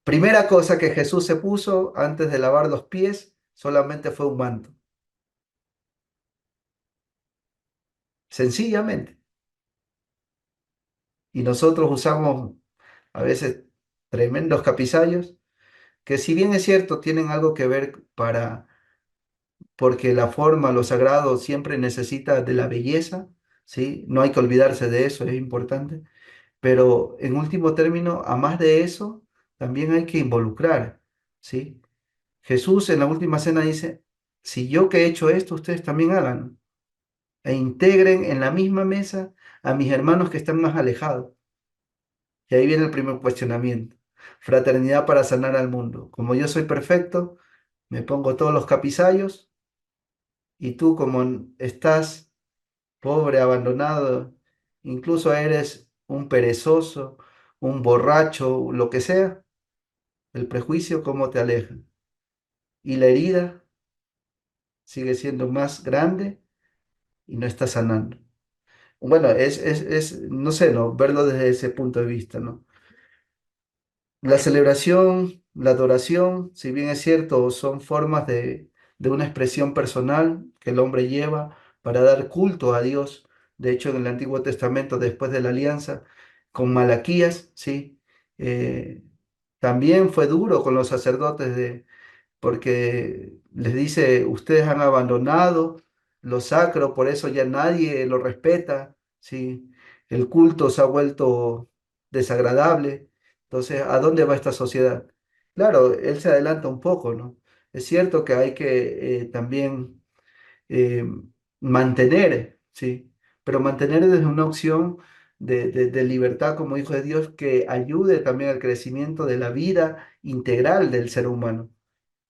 Primera cosa que Jesús se puso antes de lavar los pies solamente fue un manto, sencillamente. Y nosotros usamos a veces tremendos capizallos que si bien es cierto tienen algo que ver porque la forma, lo sagrado siempre necesita de la belleza, ¿sí? No hay que olvidarse de eso, es importante. Pero en último término, a más de eso, también hay que involucrar, ¿sí? Jesús en la última cena dice, si yo que he hecho esto, ustedes también hagan e integren en la misma mesa a mis hermanos que están más alejados. Y ahí viene el primer cuestionamiento. Fraternidad para sanar al mundo. Como yo soy perfecto, me pongo todos los capizallos y tú como estás pobre, abandonado, incluso eres un perezoso, un borracho, lo que sea, el prejuicio, ¿cómo te aleja? y la herida sigue siendo más grande y no está sanando. Bueno, no sé, ¿no? Verlo desde ese punto de vista, ¿no? La celebración, la adoración, si bien es cierto, son formas de una expresión personal que el hombre lleva para dar culto a Dios. De hecho, en el Antiguo Testamento, después de la alianza con Malaquías, ¿sí? Eh, También fue duro con los sacerdotes porque les dice, ustedes han abandonado lo sacro, por eso ya nadie lo respeta, ¿sí? El culto se ha vuelto desagradable. Entonces, ¿a dónde va esta sociedad? Claro, él se adelanta un poco, ¿no? Es cierto que hay que también eh, mantener, ¿sí? Pero mantener desde una opción de libertad como hijo de Dios que ayude también al crecimiento de la vida integral del ser humano.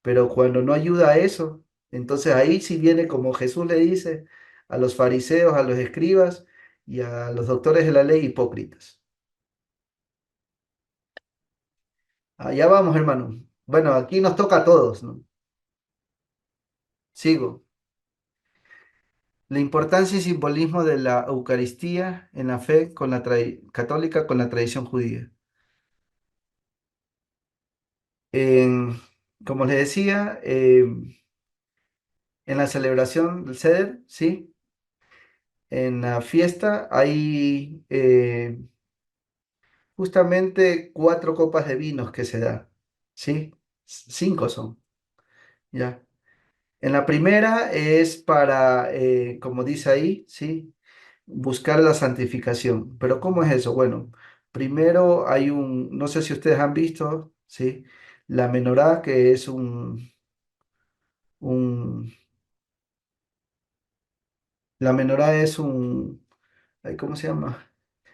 Pero cuando no ayuda a eso, entonces ahí sí viene como Jesús le dice a los fariseos, a los escribas y a los doctores de la ley hipócritas. Allá vamos, hermano. Bueno, aquí nos toca a todos, ¿no? Sigo. La importancia y simbolismo de la Eucaristía en la fe con católica con la tradición judía. En- Como les decía, en la celebración del Seder, ¿sí? En la fiesta hay justamente 4 copas de vinos que se da, ¿sí? 5 son, ¿ya? En la primera es para, como dice ahí, ¿sí? Buscar la santificación. Pero ¿cómo es eso? Bueno, primero hay no sé si ustedes han visto, ¿sí? La menorá, que es un, la menorá es ay, ¿cómo se llama?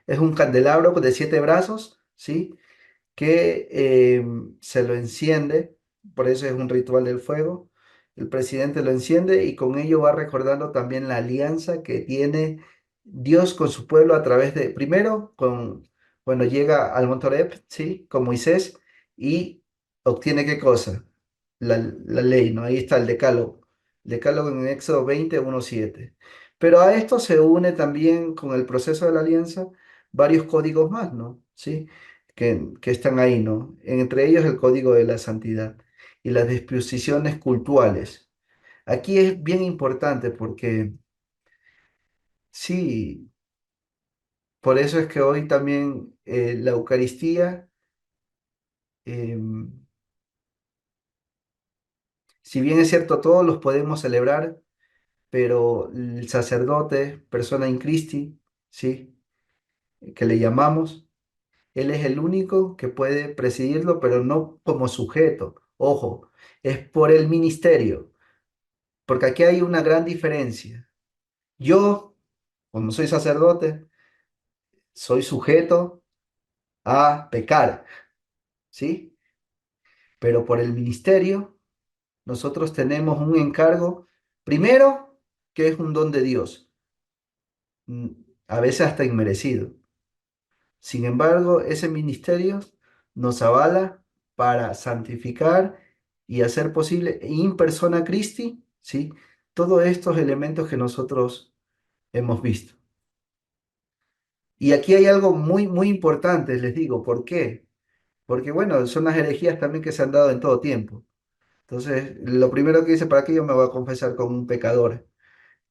Es un candelabro de 7 brazos, ¿sí? Que se lo enciende, por eso es un ritual del fuego. El presidente lo enciende y con ello va recordando también la alianza que tiene Dios con su pueblo a través de, primero, cuando llega al Monte Oreb, ¿sí? Con Moisés y obtiene qué cosa? La ley, ¿no? Ahí está el decálogo en Éxodo 20, 1, 7. Pero a esto se une también con el proceso de la alianza varios códigos más, ¿no? ¿Sí? Que están ahí, ¿no? Entre ellos el código de la santidad y las disposiciones cultuales. Aquí es bien importante porque sí, por eso es que hoy también la Eucaristía, em, si bien es cierto, todos los podemos celebrar, pero el sacerdote, persona in Christi, ¿sí? Que le llamamos, él es el único que puede presidirlo, pero no como sujeto. Ojo, es por el ministerio. Porque aquí hay una gran diferencia. Yo, como soy sacerdote, soy sujeto a pecar, ¿sí? Pero por el ministerio, nosotros tenemos un encargo, primero, que es un don de Dios, mm, a veces hasta inmerecido. Sin embargo, ese ministerio nos avala para santificar y hacer posible in persona Christi, ¿sí? Todos estos elementos que nosotros hemos visto. Y aquí hay algo muy, muy importante, les digo, ¿por qué? Porque, bueno, son las herejías también que se han dado en todo tiempo. Entonces, lo primero que dice, ¿para qué yo me voy a confesar con un pecador?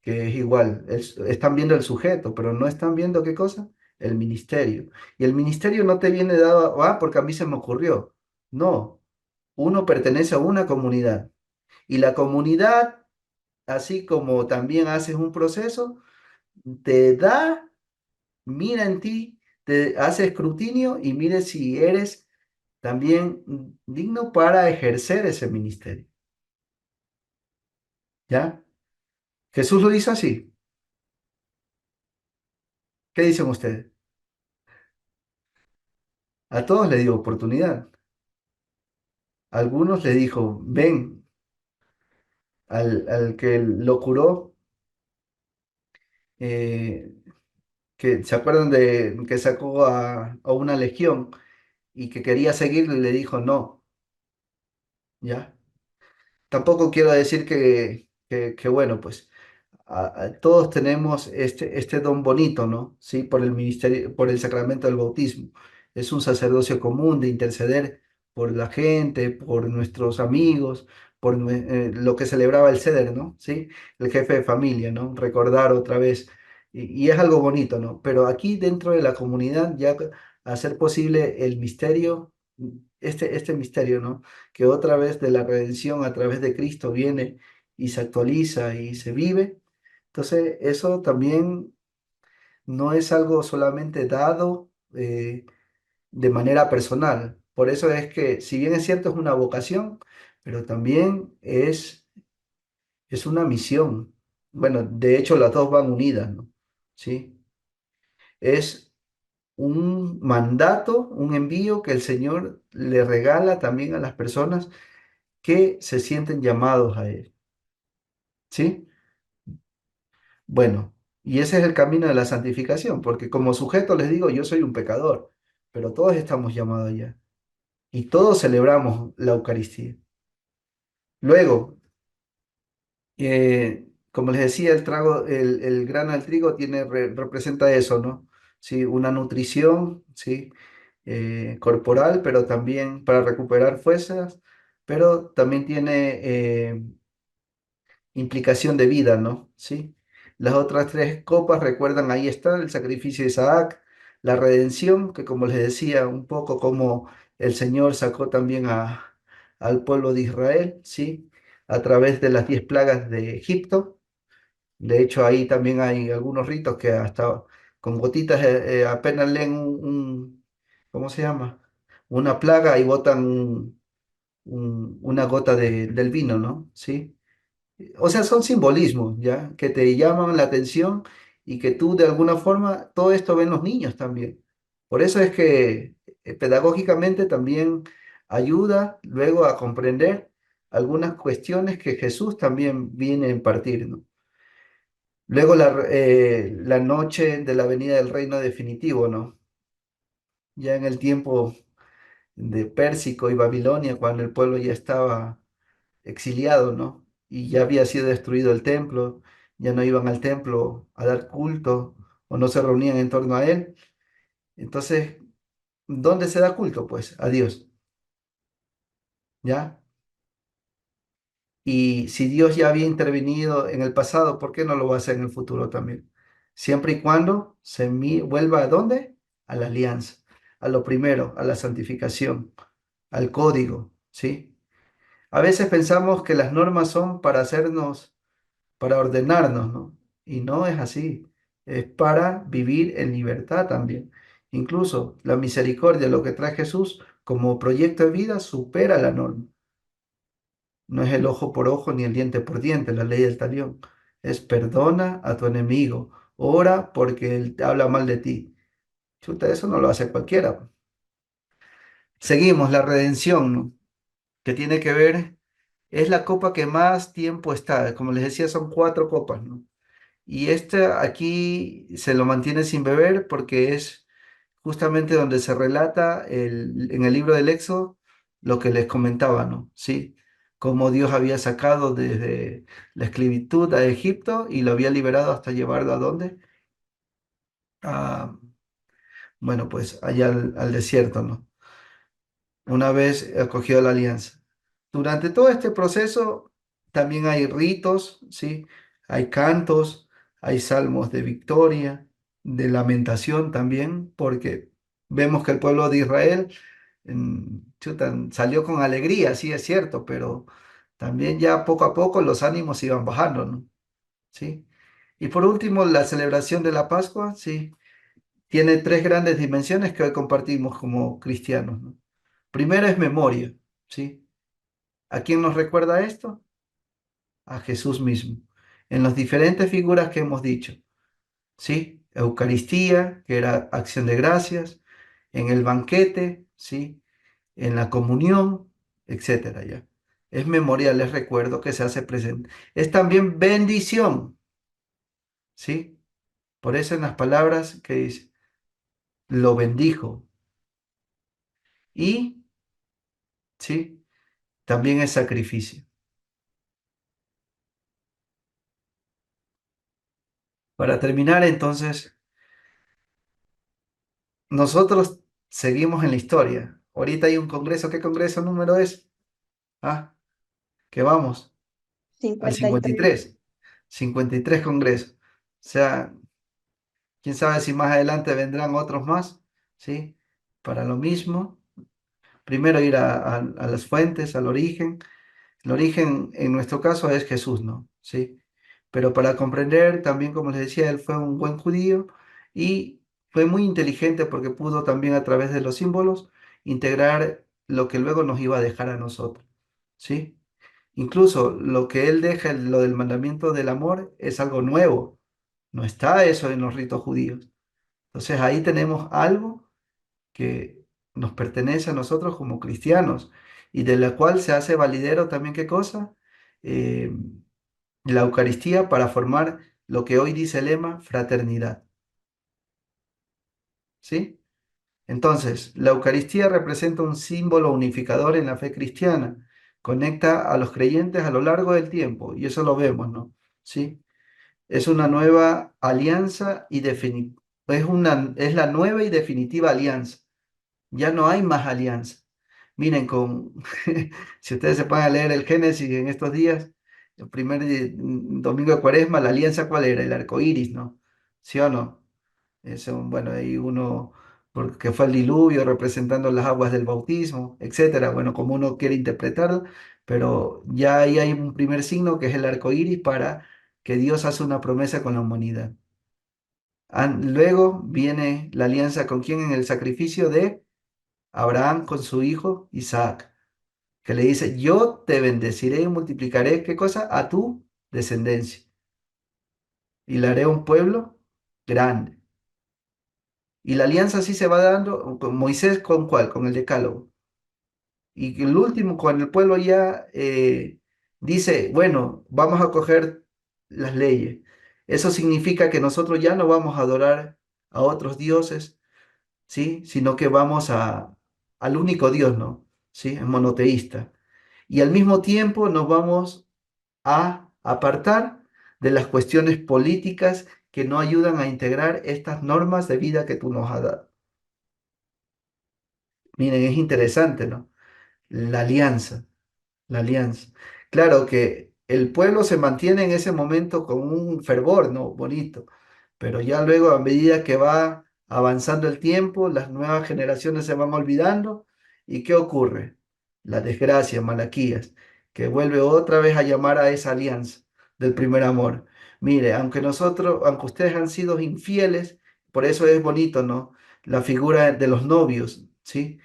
Que es igual, están viendo el sujeto, pero no están viendo qué cosa, el ministerio. Y el ministerio no te viene dado, porque a mí se me ocurrió. No, uno pertenece a una comunidad. Y la comunidad, así como también haces un proceso, te da, mira en ti, te hace escrutinio y mire si eres también digno para ejercer ese ministerio. ¿Ya? Jesús lo hizo así. ¿Qué dicen ustedes? A todos le dio oportunidad. A algunos le dijo, ven, al que lo curó, eh, que se acuerdan de que sacó a una legión y que quería seguirle, le dijo no, ¿ya? tampoco quiero decir que bueno, pues todos tenemos este don bonito, ¿no? Sí, por el ministerio, por el sacramento del bautismo. Es un sacerdocio común de interceder por la gente, por nuestros amigos, por lo que celebraba el ceder, ¿no? Sí, el jefe de familia, ¿no? Recordar otra vez. Y es algo bonito, ¿no? Pero aquí dentro de la comunidad, ya hacer posible el misterio, este misterio, ¿no? Que otra vez de la redención a través de Cristo viene y se actualiza y se vive. Entonces, eso también no es algo solamente dado de manera personal. Por eso es que, si bien es cierto, es una vocación, pero también es una misión. Bueno, de hecho, las dos van unidas, ¿no? ¿Sí? Es un mandato, un envío que el Señor le regala también a las personas que se sienten llamados a Él. ¿Sí? Bueno, y ese es el camino de la santificación, porque como sujeto les digo, yo soy un pecador, pero todos estamos llamados allá y todos celebramos la Eucaristía. Luego, como les decía, el grano del trigo representa eso, ¿no? Sí, una nutrición, sí, corporal, pero también para recuperar fuerzas, pero también tiene implicación de vida, ¿no? Sí. Las otras tres copas recuerdan, ahí está el sacrificio de Isaac, la redención, que como les decía, un poco como el Señor sacó también al pueblo de Israel, ¿sí? A través de las 10 plagas de Egipto. De hecho, ahí también hay algunos ritos que hasta con gotitas apenas leen ¿cómo se llama? Una plaga y botan una gota del vino, ¿no? ¿Sí? O sea, son simbolismos, ¿ya? Que te llaman la atención y que tú de alguna forma, todo esto ven los niños también. Por eso es que pedagógicamente también ayuda luego a comprender algunas cuestiones que Jesús también viene a impartir, ¿no? Luego la noche de la venida del reino definitivo, ¿no? Ya en el tiempo de Pérsico y Babilonia, cuando el pueblo ya estaba exiliado, ¿no? Y ya había sido destruido el templo, ya no iban al templo a dar culto o no se reunían en torno a él. Entonces, ¿dónde se da culto? Pues a Dios, ¿ya? Y si Dios ya había intervenido en el pasado, ¿por qué no lo va a hacer en el futuro también? Siempre y cuando vuelva a dónde? A la alianza, a lo primero, a la santificación, al código, ¿sí? A veces pensamos que las normas son para ordenarnos, ¿no? Y no es así. Es para vivir en libertad también. Incluso la misericordia, lo que trae Jesús como proyecto de vida, supera la norma. No es el ojo por ojo ni el diente por diente, la ley del talión. Es perdona a tu enemigo, ora porque él te habla mal de ti. Chuta, eso no lo hace cualquiera. Seguimos, la redención, ¿no? Que tiene que ver, es la copa que más tiempo está. Como les decía, son 4 copas, ¿no? Y este aquí se lo mantiene sin beber porque es justamente donde se relata en el libro del Éxodo lo que les comentaba, ¿no? Sí, cómo Dios había sacado desde la esclavitud a Egipto y lo había liberado hasta llevarlo a dónde? A, bueno, pues allá al desierto, ¿no? Una vez acogió la alianza. Durante todo este proceso también hay ritos, ¿sí? Hay cantos, hay salmos de victoria, de lamentación también, porque vemos que el pueblo de Israel salió con alegría, sí es cierto, pero también ya poco a poco los ánimos iban bajando, ¿no? ¿Sí? Y por último, la celebración de la Pascua, sí, tiene 3 grandes dimensiones que hoy compartimos como cristianos, ¿no? Primero es memoria, ¿sí? ¿A quién nos recuerda esto? A Jesús mismo, en las diferentes figuras que hemos dicho, ¿sí? Eucaristía, que era acción de gracias, en el banquete, ¿sí? En la comunión, etcétera, ya. Es memorial, es recuerdo que se hace presente. Es también bendición, ¿sí? Por eso en las palabras que dice, lo bendijo. Y, ¿sí? También es sacrificio. Para terminar, entonces, nosotros seguimos en la historia. Ahorita hay un congreso. ¿Qué congreso número es? Ah, que vamos al 53. 53. 53 congresos. O sea, quién sabe si más adelante vendrán otros más, ¿sí? Para lo mismo. Primero ir a las fuentes, al origen. El origen en nuestro caso es Jesús, ¿no? Sí. Pero para comprender, también como les decía, él fue un buen judío y fue muy inteligente porque pudo también a través de los símbolos integrar lo que luego nos iba a dejar a nosotros, ¿sí? Incluso lo que él deja, lo del mandamiento del amor, es algo nuevo. No está eso en los ritos judíos. Entonces ahí tenemos algo que nos pertenece a nosotros como cristianos y de la cual se hace validero también, ¿qué cosa? Eh, la Eucaristía para formar lo que hoy dice el lema, fraternidad, ¿sí? Entonces, la Eucaristía representa un símbolo unificador en la fe cristiana, conecta a los creyentes a lo largo del tiempo y eso lo vemos, ¿no? ¿Sí? Es una nueva alianza y es la nueva y definitiva alianza. Ya no hay más alianza. Miren, si ustedes se ponen a leer el Génesis en estos días, el primer domingo de Cuaresma, la alianza, ¿cuál era? El arco iris, ¿no? ¿Sí o no? Bueno, ahí uno, porque fue el diluvio representando las aguas del bautismo, etcétera. Bueno, como uno quiere interpretarlo, pero ya ahí hay un primer signo que es el arco iris para que Dios hace una promesa con la humanidad. Luego viene la alianza con quién en el sacrificio de Abraham con su hijo Isaac, que le dice, yo te bendeciré y multiplicaré, ¿qué cosa? A tu descendencia. Y le haré un pueblo grande. Y la alianza así se va dando con Moisés, ¿con cuál? Con el decálogo. Y el último, con el pueblo ya dice, bueno, vamos a coger las leyes. Eso significa que nosotros ya no vamos a adorar a otros dioses, ¿sí? Sino que vamos al único Dios, ¿no? ¿Sí? Es monoteísta. Y al mismo tiempo nos vamos a apartar de las cuestiones políticas que no ayudan a integrar estas normas de vida que tú nos has dado. Miren, es interesante, ¿no? La alianza. La alianza. Claro que el pueblo se mantiene en ese momento con un fervor, ¿no? Bonito, pero ya luego a medida que va avanzando el tiempo, las nuevas generaciones se van olvidando. ¿Y qué ocurre? La desgracia, Malaquías, que vuelve otra vez a llamar a esa alianza del primer amor. Mire, aunque ustedes han sido infieles, por eso es bonito, ¿no? La figura de los novios, ¿sí?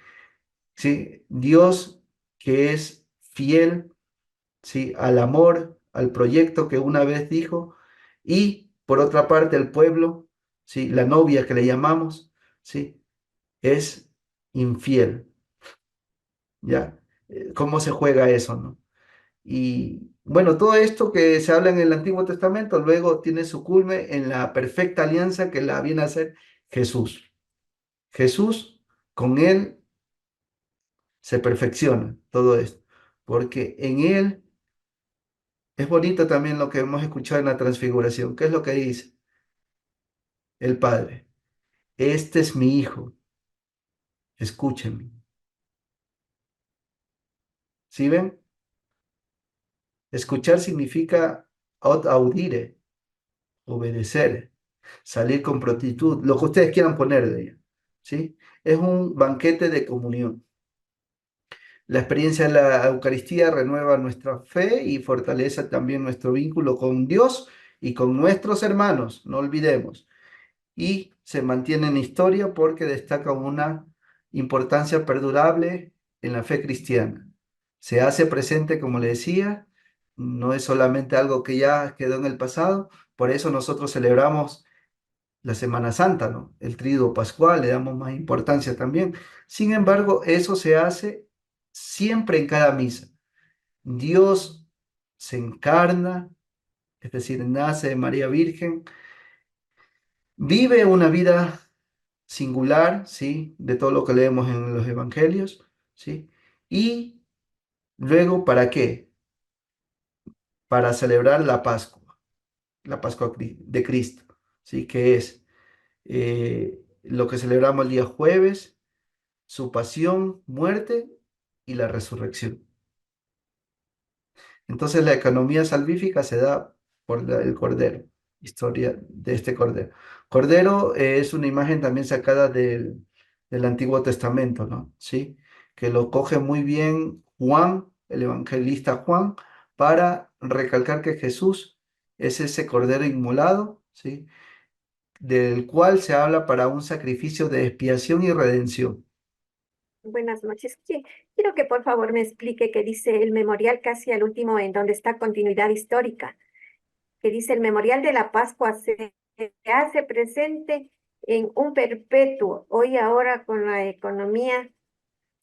¿Sí? Dios que es fiel, ¿sí? Al amor, al proyecto que una vez dijo, y por otra parte el pueblo, ¿sí? La novia que le llamamos, ¿sí? Es infiel, ¿ya? ¿Cómo se juega eso, no? Y bueno, todo esto que se habla en el Antiguo Testamento luego tiene su culme en la perfecta alianza que la viene a hacer Jesús. Jesús, con él se perfecciona todo esto, porque en él es bonito también lo que hemos escuchado en la transfiguración. ¿Qué es lo que dice el Padre? Este es mi Hijo, escúchenme. ¿Sí ven? Escuchar significa audire, obedecer, salir con prontitud, lo que ustedes quieran poner de ella. ¿Sí? Es un banquete de comunión. La experiencia de la Eucaristía renueva nuestra fe y fortalece también nuestro vínculo con Dios y con nuestros hermanos, no olvidemos. Y se mantiene en historia porque destaca una importancia perdurable en la fe cristiana. Se hace presente, como le decía, no es solamente algo que ya quedó en el pasado, por eso nosotros celebramos la Semana Santa, ¿no? El Tríduo Pascual, le damos más importancia también. Sin embargo, eso se hace siempre en cada misa. Dios se encarna, es decir, nace de María Virgen, vive una vida singular, ¿sí? De todo lo que leemos en los evangelios, ¿sí? Y luego, ¿para qué? Para celebrar la Pascua de Cristo. ¿sí? Que es lo que celebramos el día jueves, su pasión, muerte y la resurrección. Entonces la economía salvífica se da por el cordero, historia de este cordero. Cordero es una imagen también sacada del Antiguo Testamento, ¿no? ¿Sí? Que lo coge muy bien Juan, el evangelista Juan, para recalcar que Jesús es ese cordero inmolado, ¿sí? Del cual se habla para un sacrificio de expiación y redención. Buenas noches. Quiero que por favor me explique qué dice el memorial casi al último en donde está continuidad histórica, que dice el memorial de la Pascua se hace presente en un perpetuo, hoy ahora con la economía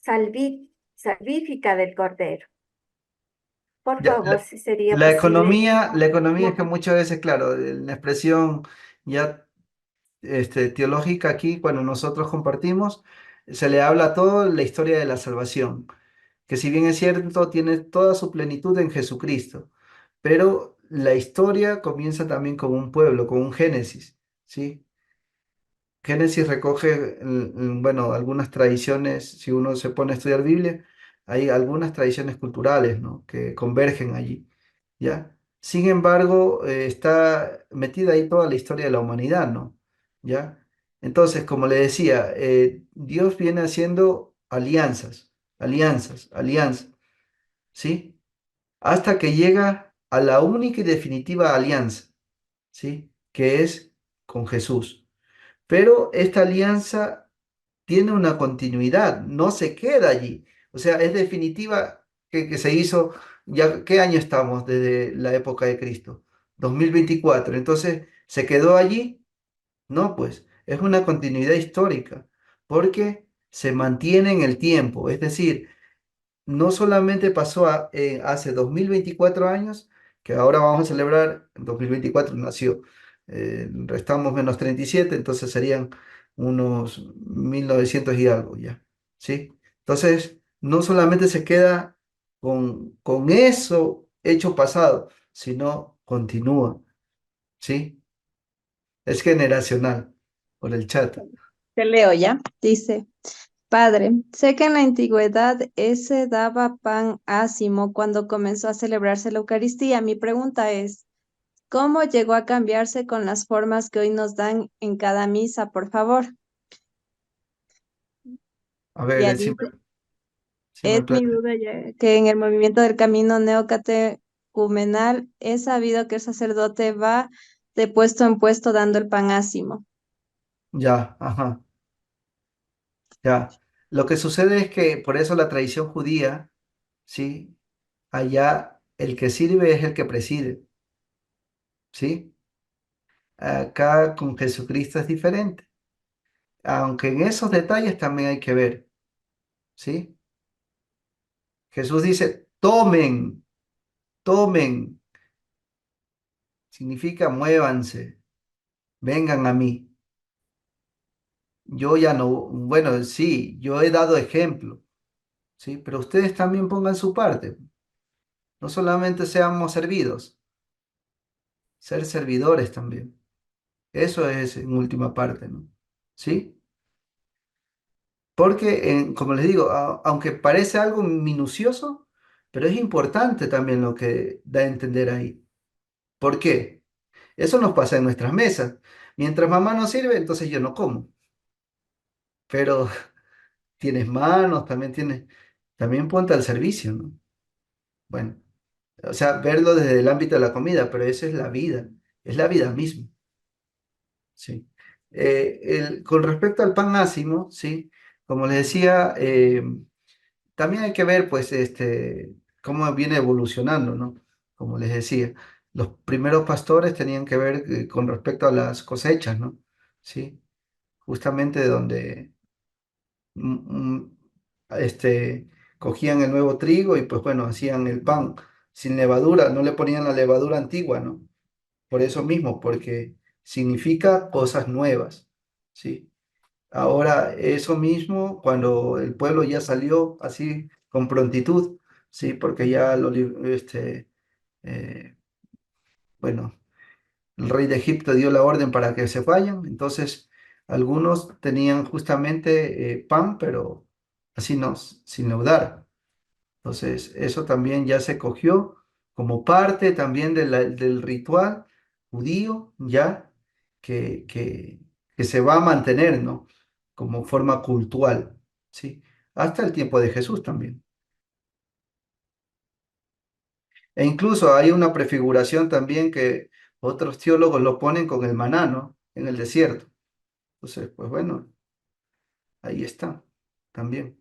salvífica del Cordero. Por Ya, favor, si sería posible. la economía es que Ajá. muchas veces, claro, la expresión ya teológica aquí, cuando nosotros compartimos, se le habla a todo la historia de la salvación, que si bien es cierto, tiene toda su plenitud en Jesucristo, pero la historia comienza también con un pueblo, con un Génesis, ¿sí? Génesis recoge, bueno, algunas tradiciones, si uno se pone a estudiar Biblia, hay algunas tradiciones culturales, ¿no? Que convergen allí, ¿ya? Sin embargo, está metida ahí toda la historia de la humanidad, ¿no? ¿Ya? Entonces, como le decía, Dios viene haciendo alianzas, alianzas, alianzas, ¿sí? Hasta que llega a la única y definitiva alianza, ¿sí? Que es con Jesús. Pero esta alianza tiene una continuidad, no se queda allí. O sea, es definitiva que se hizo, ya, ¿qué año estamos desde la época de Cristo? 2024. Entonces, ¿se quedó allí? No, pues es una continuidad histórica, porque se mantiene en el tiempo. Es decir, no solamente pasó hace 2024 años, que ahora vamos a celebrar, en 2024 nació, restamos menos 37, entonces serían unos 1900 y algo ya, ¿sí? Entonces, no solamente se queda con eso hecho pasado, sino continúa, ¿sí? Es generacional, por el chat. Te leo ya. Dice, Padre, sé que en la antigüedad ese daba pan ácimo cuando comenzó a celebrarse la Eucaristía. Mi pregunta es, ¿cómo llegó a cambiarse con las formas que hoy nos dan en cada misa, por favor? A ver, Ya si me, dice, si me es mi plantea. duda ya que en el movimiento del camino neocatecumenal es sabido que el sacerdote va de puesto en puesto dando el pan ácimo. Ya, ajá. Ya, lo que sucede es que por eso la tradición judía, ¿sí? Allá el que sirve es el que preside, ¿sí? Acá con Jesucristo es diferente, aunque en esos detalles también hay que ver, ¿sí? Jesús dice, tomen, tomen, significa muévanse, vengan a mí. Yo ya no, bueno, sí, yo he dado ejemplo, ¿sí? Pero ustedes también pongan su parte, no solamente seamos servidos, ser servidores también. Eso es en última parte, ¿no? ¿Sí? Porque, como les digo, aunque parece algo minucioso, pero es importante también lo que da a entender ahí. ¿Por qué? Eso nos pasa en nuestras mesas. Mientras mamá no sirve, entonces yo no como. Pero tienes manos, también ponte al servicio, ¿no? Bueno, o sea, verlo desde el ámbito de la comida, pero eso es la vida misma. Sí. Con respecto al pan ácimo, sí, como les decía, también hay que ver, pues, cómo viene evolucionando, ¿no? Como les decía, los primeros pastores tenían que ver con respecto a las cosechas, ¿no? Sí, justamente donde mm, mm, cogían el nuevo trigo y, pues, bueno, hacían el pan sin levadura, no le ponían la levadura antigua, ¿no? Por eso mismo, porque significa cosas nuevas, ¿sí? Ahora, eso mismo, cuando el pueblo ya salió así con prontitud, ¿sí? Porque ya bueno, el rey de Egipto dio la orden para que se vayan, entonces algunos tenían justamente pan, pero así no, sin leudar. Entonces, eso también ya se cogió como parte también del ritual judío, ya que se va a mantener, ¿no? Como forma cultural, ¿sí? Hasta el tiempo de Jesús también. E incluso hay una prefiguración también que otros teólogos lo ponen con el maná, ¿no? En el desierto. Entonces, pues bueno, ahí está también.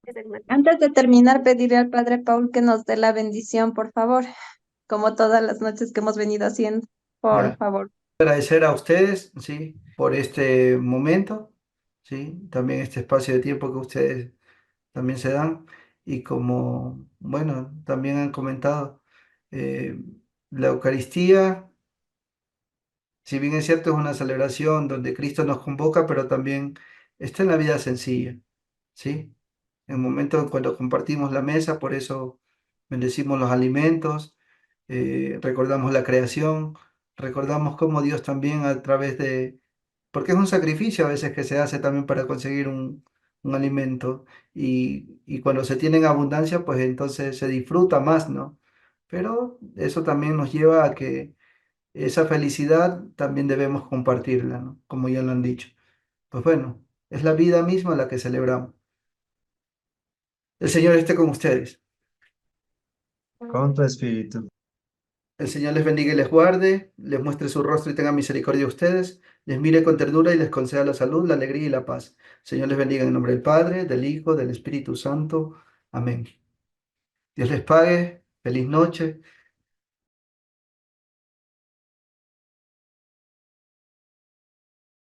hermano. Antes de terminar, pediré al Padre Paul que nos dé la bendición, por favor, como todas las noches que hemos venido haciendo. Por Ya. favor. Agradecer a ustedes, ¿sí? Por este momento, ¿sí? También este espacio de tiempo que ustedes también se dan. Y como, bueno, también han comentado, eh, la Eucaristía, si bien es cierto, es una celebración donde Cristo nos convoca, pero también está en la vida sencilla, ¿sí? En el momento cuando compartimos la mesa, por eso bendecimos los alimentos, recordamos la creación, recordamos cómo Dios también a través de, porque es un sacrificio a veces que se hace también para conseguir un alimento y cuando se tiene en abundancia, pues entonces se disfruta más, ¿no? Pero eso también nos lleva a que esa felicidad también debemos compartirla, ¿no? Como ya lo han dicho. Pues bueno, es la vida misma la que celebramos. El Señor esté con ustedes. Con tu espíritu. El Señor les bendiga y les guarde, les muestre su rostro y tenga misericordia de ustedes, les mire con ternura y les conceda la salud, la alegría y la paz. El Señor les bendiga en el nombre del Padre, del Hijo, del Espíritu Santo. Amén. Dios les pague. Feliz noche.